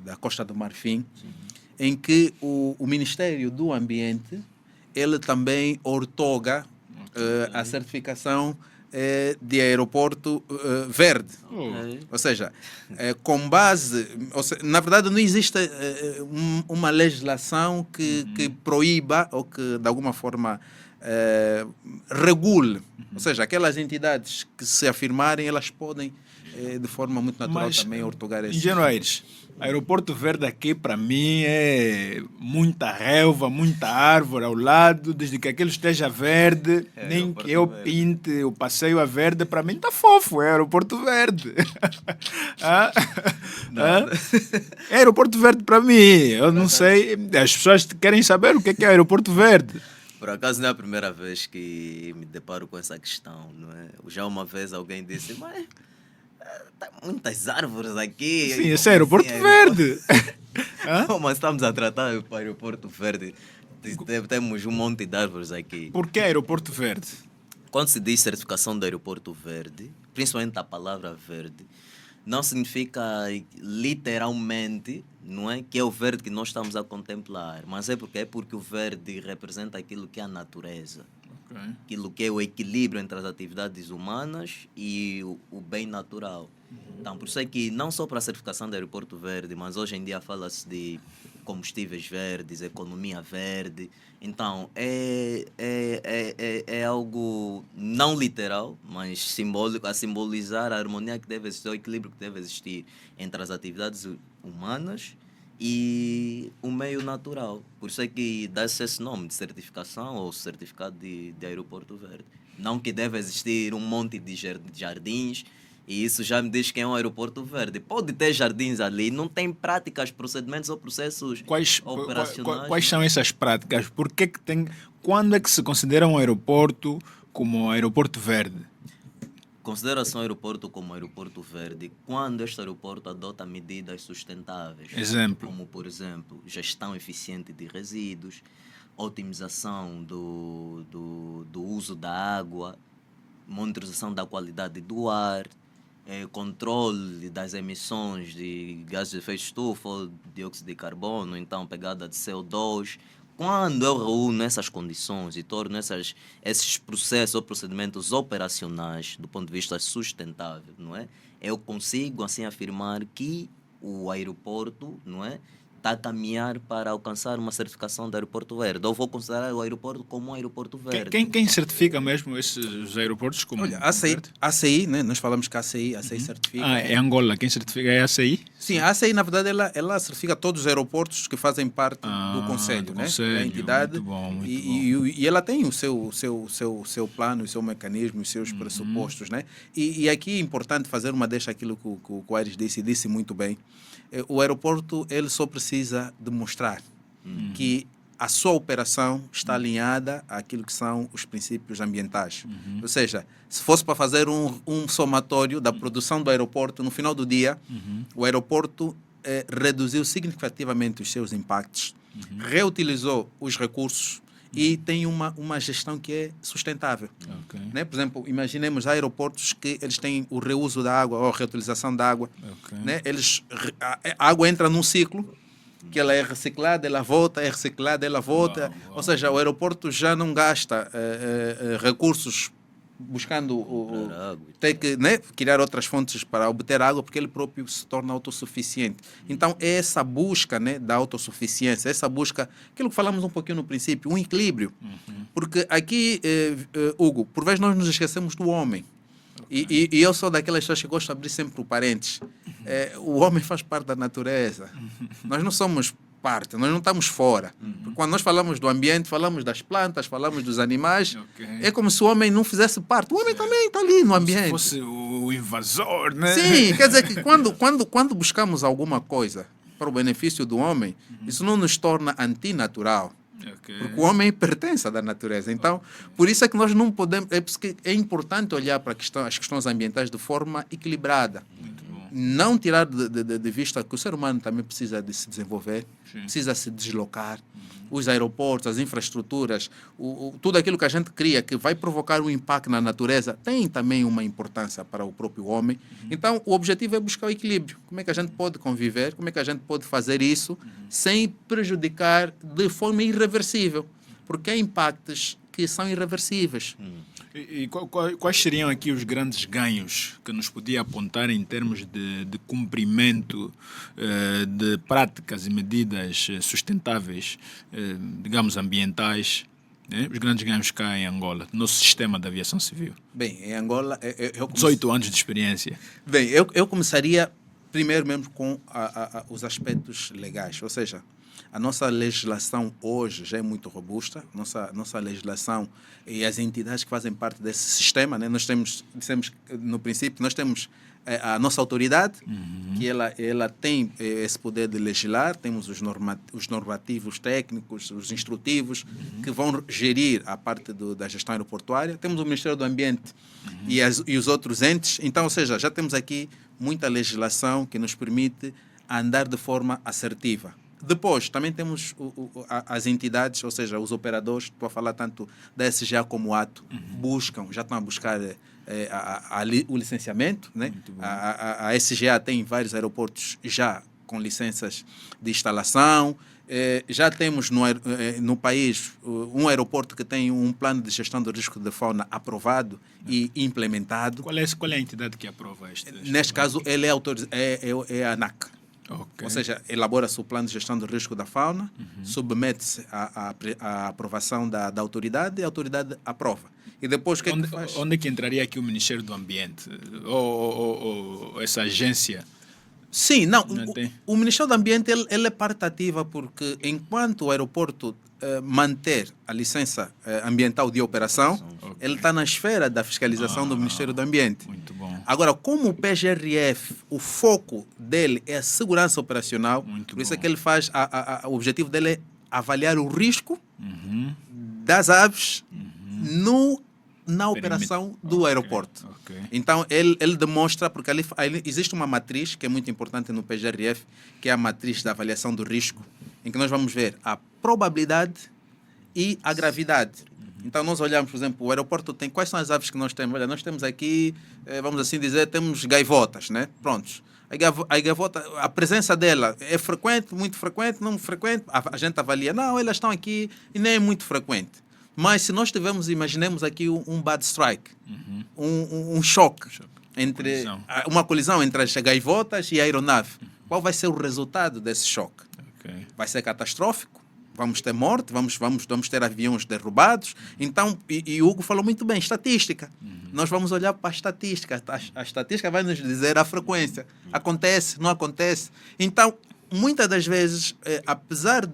da Costa do Marfim, em que o Ministério do Ambiente, ele também outorga a certificação de aeroporto verde. Ou seja, com base... na verdade, não existe uma legislação que proíba ou que, de alguma forma, regule. Ou seja, aquelas entidades que se afirmarem, elas podem, de forma muito natural, também outorgar esse... Engenheiro Aires, aeroporto verde aqui, para mim, é muita relva, muita árvore ao lado, desde que aquilo esteja verde, nem que eu pinte o passeio a verde, para mim está fofo, é aeroporto verde. É aeroporto verde para mim, eu não sei, as pessoas querem saber o que é aeroporto verde. Por acaso não é a primeira vez que me deparo com essa questão, não é? Já uma vez alguém disse, mas... Tem muitas árvores aqui. Sim, esse é aeroporto verde. Não, mas estamos a tratar do aeroporto verde. Temos um monte de árvores aqui. Por que aeroporto verde? Quando se diz certificação do aeroporto verde, principalmente a palavra verde, não significa literalmente, não é, que é o verde que nós estamos a contemplar, mas é porque o verde representa aquilo que é a natureza. Aquilo que é o equilíbrio entre as atividades humanas e o bem natural. Então, por isso é que não só para a certificação do aeroporto verde, mas hoje em dia fala-se de combustíveis verdes, economia verde. Então, é algo não literal, mas simbólico, a simbolizar a harmonia que deve existir, o equilíbrio que deve existir entre as atividades humanas e o meio natural. Por isso é que dá-se esse nome de certificação ou certificado de aeroporto verde. Não que deve existir um monte de jardins, e isso já me diz que é um aeroporto verde. Pode ter jardins ali, não tem práticas, procedimentos ou processos operacionais. Quais são essas práticas? Quando é que se considera um aeroporto como aeroporto verde? Considera-se um aeroporto como aeroporto verde quando este aeroporto adota medidas sustentáveis. Exemplo. Como, por exemplo, gestão eficiente de resíduos, otimização do uso da água, monitorização da qualidade do ar, controle das emissões de gases de efeito estufa, ou dióxido de carbono, então pegada de CO2. Quando eu reúno essas condições e torno esses processos ou procedimentos operacionais do ponto de vista sustentável, não é? Eu consigo assim afirmar que o aeroporto, não é, está a caminhar para alcançar uma certificação de aeroporto verde. Eu vou considerar o aeroporto como um aeroporto verde. Quem certifica mesmo esses aeroportos como verde? A ACI, né? Nós falamos que a ACI certifica. É Angola. Quem certifica é a ACI? Sim, a ACI, na verdade, ela certifica todos os aeroportos que fazem parte do Conselho, né? Da entidade. Muito bom. E ela tem o seu plano, o seu mecanismo, os seus pressupostos, né? E aqui é importante fazer uma deixa aquilo que o Aires disse muito bem. O aeroporto, ele só precisa demonstrar que a sua operação está alinhada àquilo que são os princípios ambientais. Ou seja, se fosse para fazer um somatório da produção do aeroporto, no final do dia, o aeroporto reduziu significativamente os seus impactos, reutilizou os recursos e tem uma gestão que é sustentável. Ok. Né? Por exemplo, imaginemos aeroportos que eles têm o reuso da água ou a reutilização da água. Ok. Né? A água entra num ciclo que ela é reciclada, ela volta, é reciclada, ela volta. Uau. Ou seja, o aeroporto já não gasta recursos buscando Comprar água e ter que, né, criar outras fontes para obter água, porque ele próprio se torna autossuficiente. Então, é essa busca, né, da autossuficiência, essa busca, aquilo que falamos um pouquinho no princípio, um equilíbrio. Porque aqui, Hugo, por vezes nós nos esquecemos do homem. E eu sou daquelas pessoas que gosto de abrir sempre o parênteses. O homem faz parte da natureza. Nós não somos parte, nós não estamos fora. Porque quando nós falamos do ambiente, falamos das plantas, falamos dos animais, Ok. é como se o homem não fizesse parte. O homem também está ali no ambiente. Se fosse o invasor, né? Sim, quer dizer que quando buscamos alguma coisa para o benefício do homem, isso não nos torna antinatural. Ok. Porque o homem pertence da natureza. Então, por isso é que nós não podemos. É porque é importante olhar para as questões ambientais de forma equilibrada. Muito bom. Não tirar de vista que o ser humano também precisa de se desenvolver, Sim. precisa se deslocar. Os aeroportos, as infraestruturas, tudo aquilo que a gente cria que vai provocar um impacto na natureza tem também uma importância para o próprio homem. Então, o objetivo é buscar o equilíbrio. Como é que a gente pode conviver? Como é que a gente pode fazer isso sem prejudicar de forma irreversível? Porque há impactos que são irreversíveis. E quais seriam aqui os grandes ganhos que nos podia apontar em termos de cumprimento de práticas e medidas sustentáveis, digamos, ambientais, né? Os grandes ganhos cá em Angola, no nosso sistema de aviação civil? Bem, em Angola... 18 anos de experiência. Bem, eu começaria primeiro mesmo com os aspectos legais, ou seja, a nossa legislação hoje já é muito robusta, nossa legislação e as entidades que fazem parte desse sistema, né? Nós dissemos no princípio, nós temos a nossa autoridade, que ela tem esse poder de legislar, temos os normativos técnicos, os instrutivos, que vão gerir a parte da gestão aeroportuária, temos o Ministério do Ambiente e os outros entes, então, ou seja, já temos aqui muita legislação que nos permite andar de forma assertiva. Depois, também temos as entidades, ou seja, os operadores, estou a falar tanto da SGA como ATO, já estão a buscar o licenciamento. Né? A SGA tem vários aeroportos já com licenças de instalação. Já temos no país um aeroporto que tem um plano de gestão do risco de fauna aprovado e implementado. Qual é a entidade que aprova este? Neste caso, ele é a ANAC. Okay. Ou seja, elabora-se o plano de gestão do risco da fauna, submete-se à aprovação da autoridade e a autoridade aprova. E depois o que é que faz? Onde é que entraria aqui o Ministério do Ambiente? Ou essa agência? Sim, não. O Ministério do Ambiente ele é parte ativa porque enquanto o aeroporto manter a licença ambiental de operação, ele está na esfera da fiscalização do Ministério do Ambiente. Muito bom. Agora, como o PGRF, o foco dele é a segurança operacional, Muito por isso é bom. que ele faz, o objetivo dele é avaliar o risco das aves na operação do aeroporto. Ok. Então, ele demonstra, porque ali existe uma matriz que é muito importante no PGRF, que é a matriz da avaliação do risco, em que nós vamos ver a probabilidade e a gravidade. Então, nós olhamos, por exemplo, o aeroporto tem... Quais são as aves que nós temos? Olha, nós temos aqui, vamos assim dizer, temos gaivotas, né? Prontos. A gaivota, a presença dela é frequente, muito frequente, não frequente? A gente avalia, não, elas estão aqui e nem é muito frequente. Mas se nós imaginemos aqui um bad strike, um choque, uma colisão entre as gaivotas e a aeronave. Qual vai ser o resultado desse choque? Okay. Vai ser catastrófico? Vamos ter morte? Vamos ter aviões derrubados? Então, e o Hugo falou muito bem, estatística. Nós vamos olhar para a estatística. A estatística vai nos dizer a frequência. Acontece, não acontece? Então, muitas das vezes, apesar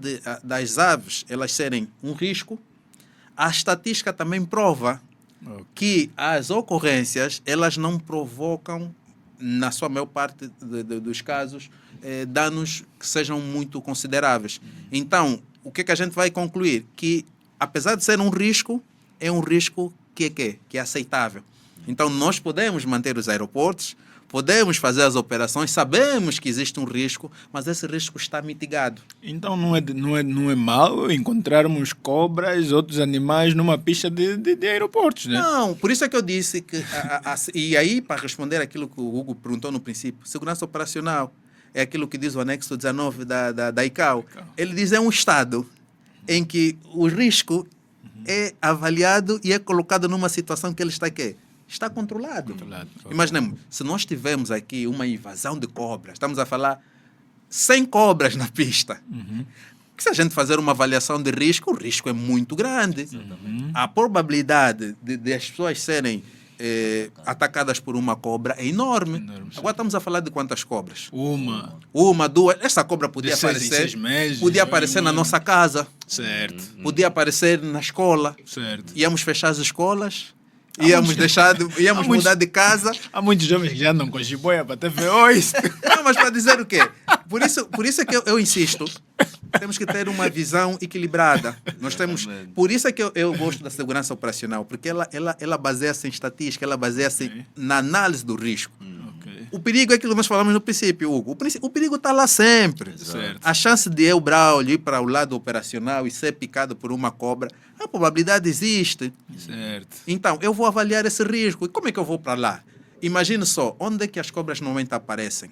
das aves elas serem um risco, a estatística também prova que as ocorrências elas não provocam, na sua maior parte dos casos, danos que sejam muito consideráveis. Então, o que a gente vai concluir? Que, apesar de ser um risco, é um risco que é aceitável. Então, nós podemos manter os aeroportos, podemos fazer as operações, sabemos que existe um risco, mas esse risco está mitigado. Então não é mal encontrarmos cobras, outros animais numa pista de aeroportos, né? Não, por isso é que eu disse que... e aí, para responder aquilo que o Hugo perguntou no princípio, segurança operacional é aquilo que diz o anexo 19 da ICAO. Ele diz é um estado em que o risco é avaliado e é colocado numa situação que ele está controlado. Imaginemos, se nós tivermos aqui uma invasão de cobras, estamos a falar 100 cobras na pista. Se a gente fazer uma avaliação de risco, o risco é muito grande. A probabilidade de as pessoas serem atacadas por uma cobra é enorme. Agora estamos a falar de quantas cobras? Uma, duas. Essa cobra podia aparecer. 6 meses. Podia aparecer na nossa casa. Certo. Podia aparecer na escola. Certo. Íamos fechar as escolas. Íamos mudar de casa. Há muitos homens que já andam com jiboia para TV8. Não, mas para dizer o quê? Por isso é que eu insisto. Temos que ter uma visão equilibrada. Por isso é que eu gosto da segurança operacional, porque ela baseia-se em estatística, ela baseia-se na análise do risco. O perigo é aquilo que nós falamos no princípio, Hugo. O perigo está lá sempre. Certo. A chance de eu, Braulio, ir para o lado operacional e ser picado por uma cobra, a probabilidade existe. Certo. Então, eu vou avaliar esse risco. E como é que eu vou para lá? Imagine só, onde é que as cobras normalmente aparecem?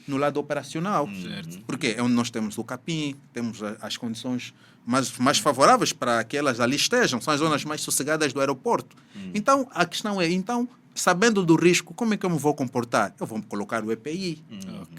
No lado operacional. Certo. Porque é onde nós temos o capim, temos as condições mais favoráveis para que elas ali estejam. São as zonas mais sossegadas do aeroporto. Então, a questão é, sabendo do risco, como é que eu me vou comportar? Eu vou colocar o EPI.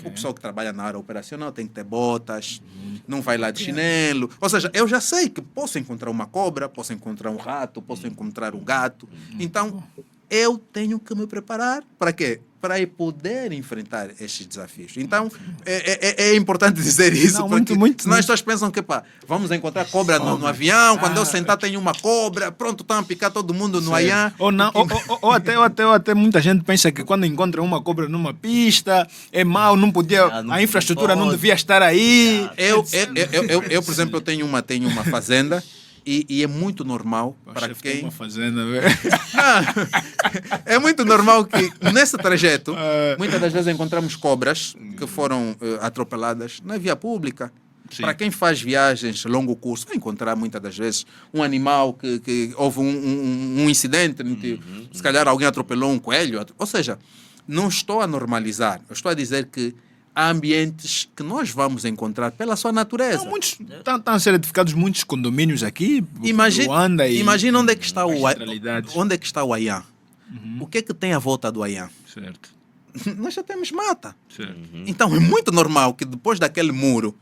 O pessoal que trabalha na área operacional tem que ter botas, não vai lá de chinelo. Ou seja, eu já sei que posso encontrar uma cobra, posso encontrar um rato, posso encontrar um gato. Então, eu tenho que me preparar para quê? Para eu poder enfrentar estes desafios. Então, é importante dizer isso, Não, porque muito, senão as pessoas pensam que vamos encontrar cobra no avião, quando eu sentar tem uma cobra, pronto, estão a picar todo mundo no avião. Ou, não, ou até muita gente pensa que quando encontra uma cobra numa pista é mau, não podia, a infraestrutura não devia estar aí. Eu, por exemplo, eu tenho uma fazenda e é muito normal para quem... Uma fazenda, velho. É muito normal que nesse trajeto, muitas das vezes encontramos cobras que foram atropeladas na via pública. Para quem faz viagens longo curso, vai encontrar muitas das vezes um animal que houve um incidente, se calhar alguém atropelou um coelho. Ou seja, não estou a normalizar, eu estou a dizer que há ambientes que nós vamos encontrar pela sua natureza. Estão a ser edificados muitos condomínios aqui, Imagina onde é que está o Ayan. O que é que tem à volta do Ayan? Certo. Nós já temos mata. Certo. Então é muito normal que depois daquele muro,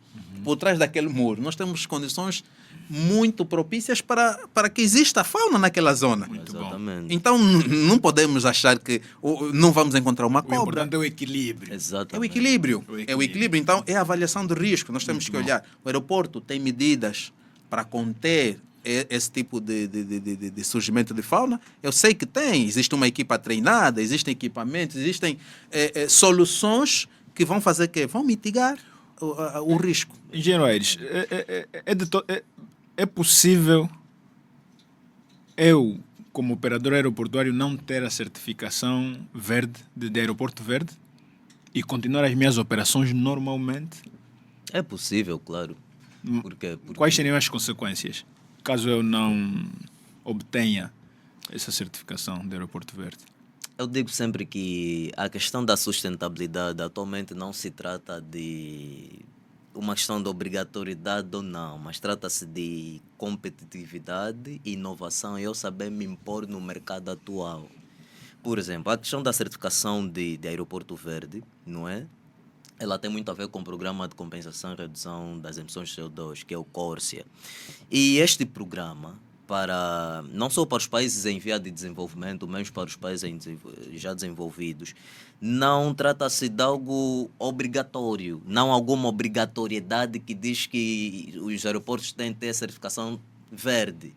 por trás daquele muro, nós temos condições muito propícias para que exista fauna naquela zona. Exatamente. Então não podemos achar que não vamos encontrar uma O cobra. importante é o equilíbrio. Exatamente. É o equilíbrio. É o equilíbrio. Então é a avaliação de risco. Nós temos que olhar. O aeroporto tem medidas para conter esse tipo de surgimento de fauna. Eu sei que tem. Existe uma equipa treinada, existem equipamentos, existem soluções que vão fazer quê? Vão mitigar o risco. Engenheiro Aires, é possível eu, como operador aeroportuário, não ter a certificação verde, de aeroporto verde, e continuar as minhas operações normalmente? É possível, claro. Porque Quais seriam as consequências caso eu não obtenha essa certificação de aeroporto verde? eu digo sempre que a questão da sustentabilidade atualmente não se trata de uma questão de obrigatoriedade ou não, mas trata-se de competitividade, inovação e eu saber me impor no mercado atual. Por exemplo, a questão da certificação de aeroporto verde, não é? Ela tem muito a ver com o Programa de Compensação e Redução das Emissões de CO2, que é o CORSIA. E este programa, não só para os países em via de desenvolvimento, mas para os países já desenvolvidos, não trata-se de algo obrigatório, não alguma obrigatoriedade que diz que os aeroportos têm que ter certificação verde.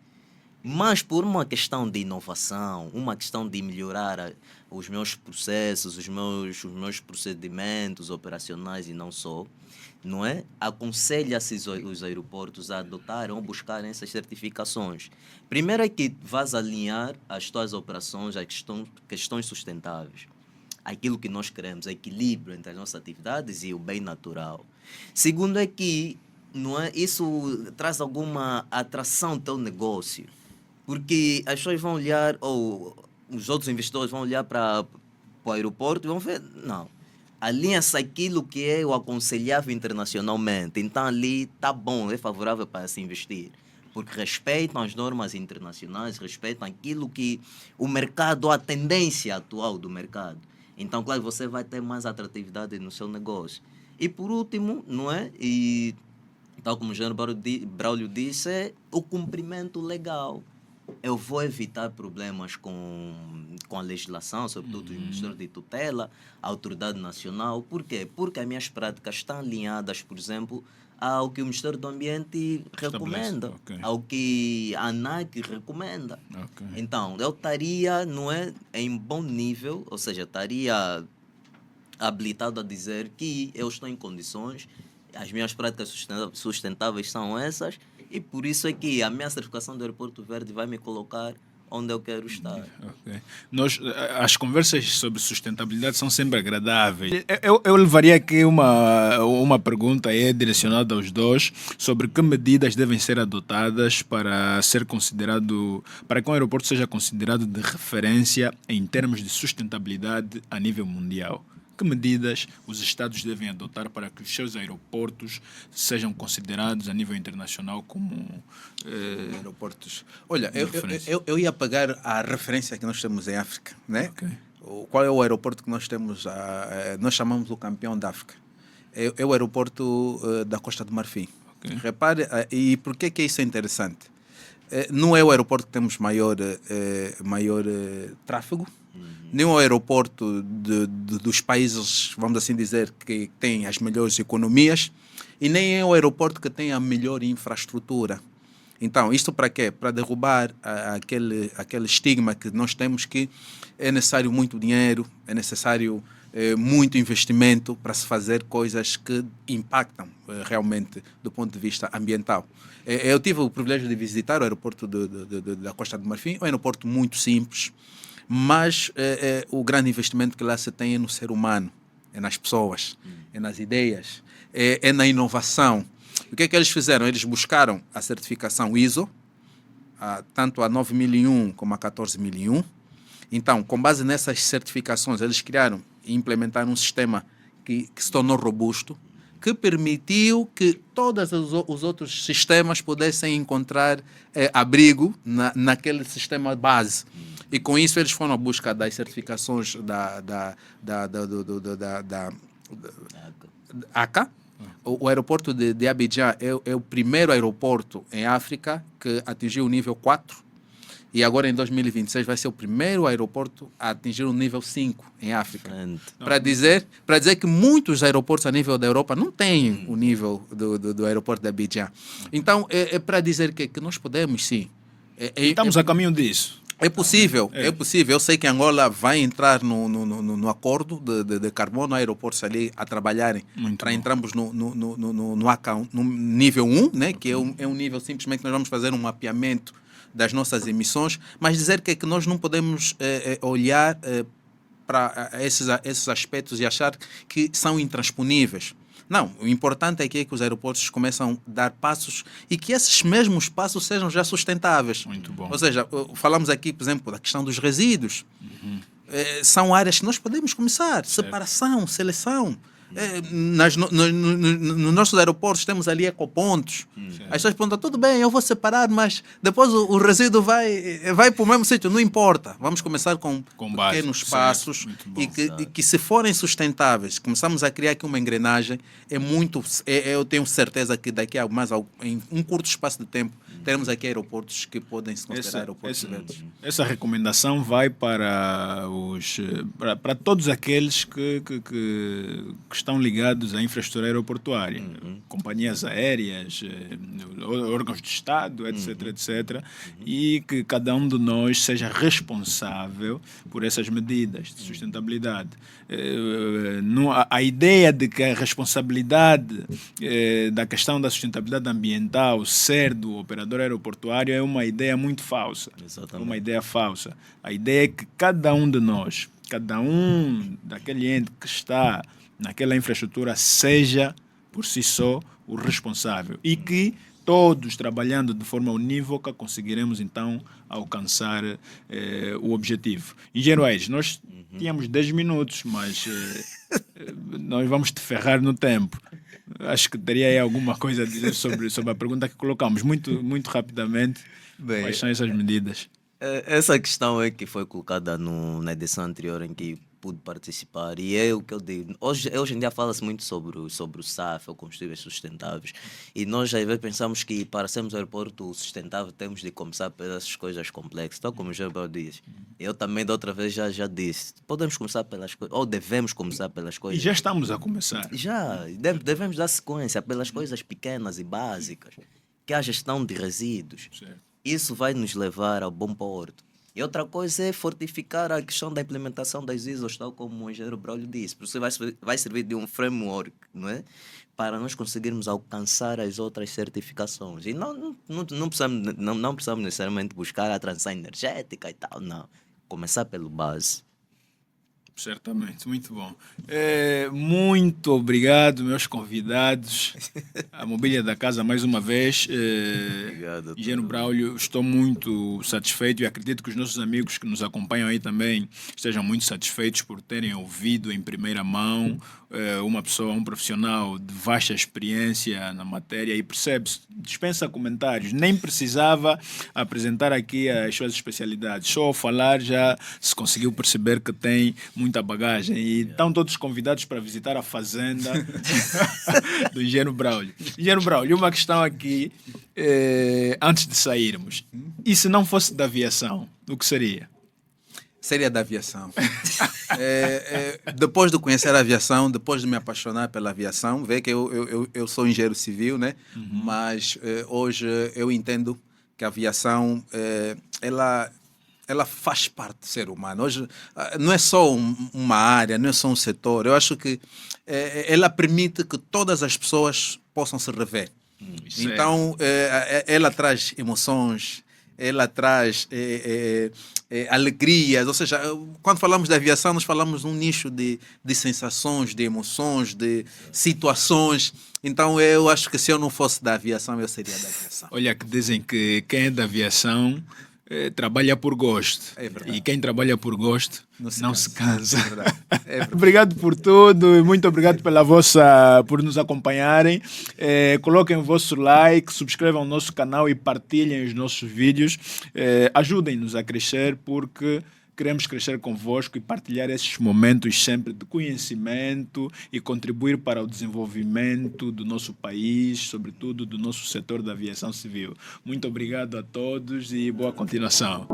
Mas por uma questão de inovação, uma questão de melhorar os meus processos, os meus procedimentos operacionais e não só, não é? Aconselha-se os aeroportos a adotarem ou buscarem essas certificações. Primeiro é que vás alinhar as tuas operações a questões sustentáveis. aquilo que nós queremos, equilíbrio entre as nossas atividades e o bem natural. Segundo é que não é, isso traz alguma atração ao teu negócio, porque as pessoas vão olhar, ou os outros investidores vão olhar para o aeroporto e vão ver, não, alinha-se aquilo que é o aconselhável internacionalmente, então ali está bom, é favorável para se investir, porque respeitam as normas internacionais, respeitam aquilo que o mercado, a tendência atual do mercado. Então, claro, você vai ter mais atratividade no seu negócio. E por último, não é? E tal como o Jean Braulio disse, é o cumprimento legal. Eu vou evitar problemas com a legislação, sobretudo o Ministério de Tutela, a Autoridade Nacional. Por quê? Porque as minhas práticas estão alinhadas, por exemplo, ao que o Ministério do Ambiente recomenda, okay, ao que a ANAC recomenda. Okay. Então, eu estaria, não é, em bom nível, ou seja, estaria habilitado a dizer que eu estou em condições, as minhas práticas sustentáveis são essas, e por isso é que a minha certificação do Aeroporto Verde vai me colocar onde eu quero estar. Okay. As conversas sobre sustentabilidade são sempre agradáveis. Eu levaria aqui uma pergunta direcionada aos dois sobre que medidas devem ser adotadas para que um aeroporto seja considerado de referência em termos de sustentabilidade a nível mundial. Que medidas os Estados devem adotar para que os seus aeroportos sejam considerados a nível internacional como aeroportos? Olha, referência? eu ia pegar a referência que nós temos em África, né? Okay. Qual é o aeroporto que nós temos? Nós chamamos o campeão da África. É o aeroporto da Costa do Marfim. Okay. Repare, e por que isso é interessante? Não é o aeroporto que temos maior tráfego, nem o aeroporto dos países, vamos assim dizer, que tem as melhores economias, e nem é o aeroporto que tem a melhor infraestrutura. Então, isto para quê? Para derrubar aquele estigma que nós temos, que é necessário muito dinheiro, é necessário muito investimento para se fazer coisas que impactam realmente do ponto de vista ambiental. Eu tive o privilégio de visitar o aeroporto da Costa do Marfim, um aeroporto muito simples, mas o grande investimento que lá se tem é no ser humano, é nas pessoas, é nas ideias, é na inovação. O que é que eles fizeram? Eles buscaram a certificação ISO, tanto a 9001 como a 14001. Então, com base nessas certificações, eles criaram e implementaram um sistema que se tornou robusto, que permitiu que todos os outros sistemas pudessem encontrar abrigo naquele sistema base. E com isso eles foram à busca das certificações da ACA. O aeroporto de Abidjan é o primeiro aeroporto em África que atingiu o nível 4. E agora, em 2026, vai ser o primeiro aeroporto a atingir o nível 5 em África. Para dizer que muitos aeroportos a nível da Europa não têm o nível do aeroporto de Abidjan. Então, é para dizer que nós podemos, sim. Estamos a caminho disso. É possível, é possível. Eu sei que Angola vai entrar no acordo de carbono, aeroportos ali a trabalharem para entrarmos no ACA, no nível 1, né, que é um nível simplesmente que nós vamos fazer um mapeamento das nossas emissões, mas dizer que nós não podemos olhar para esses aspectos e achar que são intransponíveis. Não, o importante é que os aeroportos começam a dar passos e que esses mesmos passos sejam já sustentáveis. Muito bom. Ou seja, falamos aqui, por exemplo, da questão dos resíduos. São áreas que nós podemos começar. Separação, seleção. Nos nossos aeroportos temos ali ecopontos. As pessoas perguntam, tudo bem, eu vou separar, mas depois o resíduo vai para o mesmo sítio, não importa. Vamos começar com pequenos passos e que se forem sustentáveis, começamos a criar aqui uma engrenagem, eu tenho certeza que daqui a em um curto espaço de tempo, teremos aqui aeroportos que podem se considerar aeroportos verdes. Essa recomendação vai para todos aqueles que estão ligados à infraestrutura aeroportuária, companhias aéreas, órgãos de Estado, etc, etc, e que cada um de nós seja responsável por essas medidas de sustentabilidade. A ideia de que a responsabilidade da questão da sustentabilidade ambiental ser do operador aeroportuário é uma ideia muito falsa. Exatamente. Uma ideia falsa. A ideia é que cada um de nós, cada um daquele ente que está naquela infraestrutura seja, por si só, o responsável. E que todos trabalhando de forma unívoca conseguiremos então alcançar o objetivo. Engenheiro Aires, nós tínhamos 10 minutos, mas nós vamos te ferrar no tempo. Acho que teria aí alguma coisa a dizer sobre a pergunta que colocamos. Muito rapidamente, Bem, quais são essas medidas? essa questão é que foi colocada na edição anterior em que pude participar, e é o que eu digo. Hoje em dia fala-se muito sobre o SAF, ou combustíveis sustentáveis, e nós às vezes pensamos que para sermos um aeroporto sustentável temos de começar pelas coisas complexas, tal como o Gabriel diz. Eu também da outra vez já disse, podemos começar pelas coisas, ou devemos começar pelas E coisas. já estamos a começar. Já, devemos dar sequência pelas coisas pequenas e básicas, que é a gestão de resíduos. Certo. Isso vai nos levar ao bom porto. E outra coisa é fortificar a questão da implementação das ISOs, tal como o engenheiro Braulio disse. Porque você vai servir de um framework, não é? Para nós conseguirmos alcançar as outras certificações. E não precisamos necessariamente buscar a transição energética e tal, não. Começar pelo base. Certamente, muito bom. Muito obrigado, meus convidados. A Mobília da Casa, mais uma vez. Obrigado. Engenheiro Braulio, estou muito satisfeito e acredito que os nossos amigos que nos acompanham aí também estejam muito satisfeitos por terem ouvido em primeira mão uma pessoa, um profissional de vasta experiência na matéria e percebe-se, dispensa comentários, nem precisava apresentar aqui as suas especialidades, só ao falar já se conseguiu perceber que tem muita bagagem e estão todos convidados para visitar a fazenda do Engenheiro Braulio. Engenheiro Braulio, uma questão aqui, antes de sairmos, e se não fosse da aviação, o que seria? Seria da aviação. Depois de conhecer a aviação, depois de me apaixonar pela aviação, vê que eu sou engenheiro civil, né? Mas hoje eu entendo que a aviação ela faz parte do ser humano. Hoje não é só uma área, não é só um setor. Eu acho que ela permite que todas as pessoas possam se rever. Então, ela traz emoções, ela traz alegrias, ou seja, quando falamos de aviação, nós falamos de um nicho de sensações, de emoções, de situações. Então, eu acho que se eu não fosse da aviação, eu seria da aviação. Olha, que dizem que quem é da aviação trabalha por gosto. É verdade. E quem trabalha por gosto não se cansa. É verdade. É verdade. Obrigado por tudo e muito obrigado por nos acompanharem. Coloquem o vosso like, subscrevam o nosso canal e partilhem os nossos vídeos. Ajudem-nos a crescer porque queremos crescer convosco e partilhar esses momentos sempre de conhecimento e contribuir para o desenvolvimento do nosso país, sobretudo do nosso setor da aviação civil. Muito obrigado a todos e boa continuação.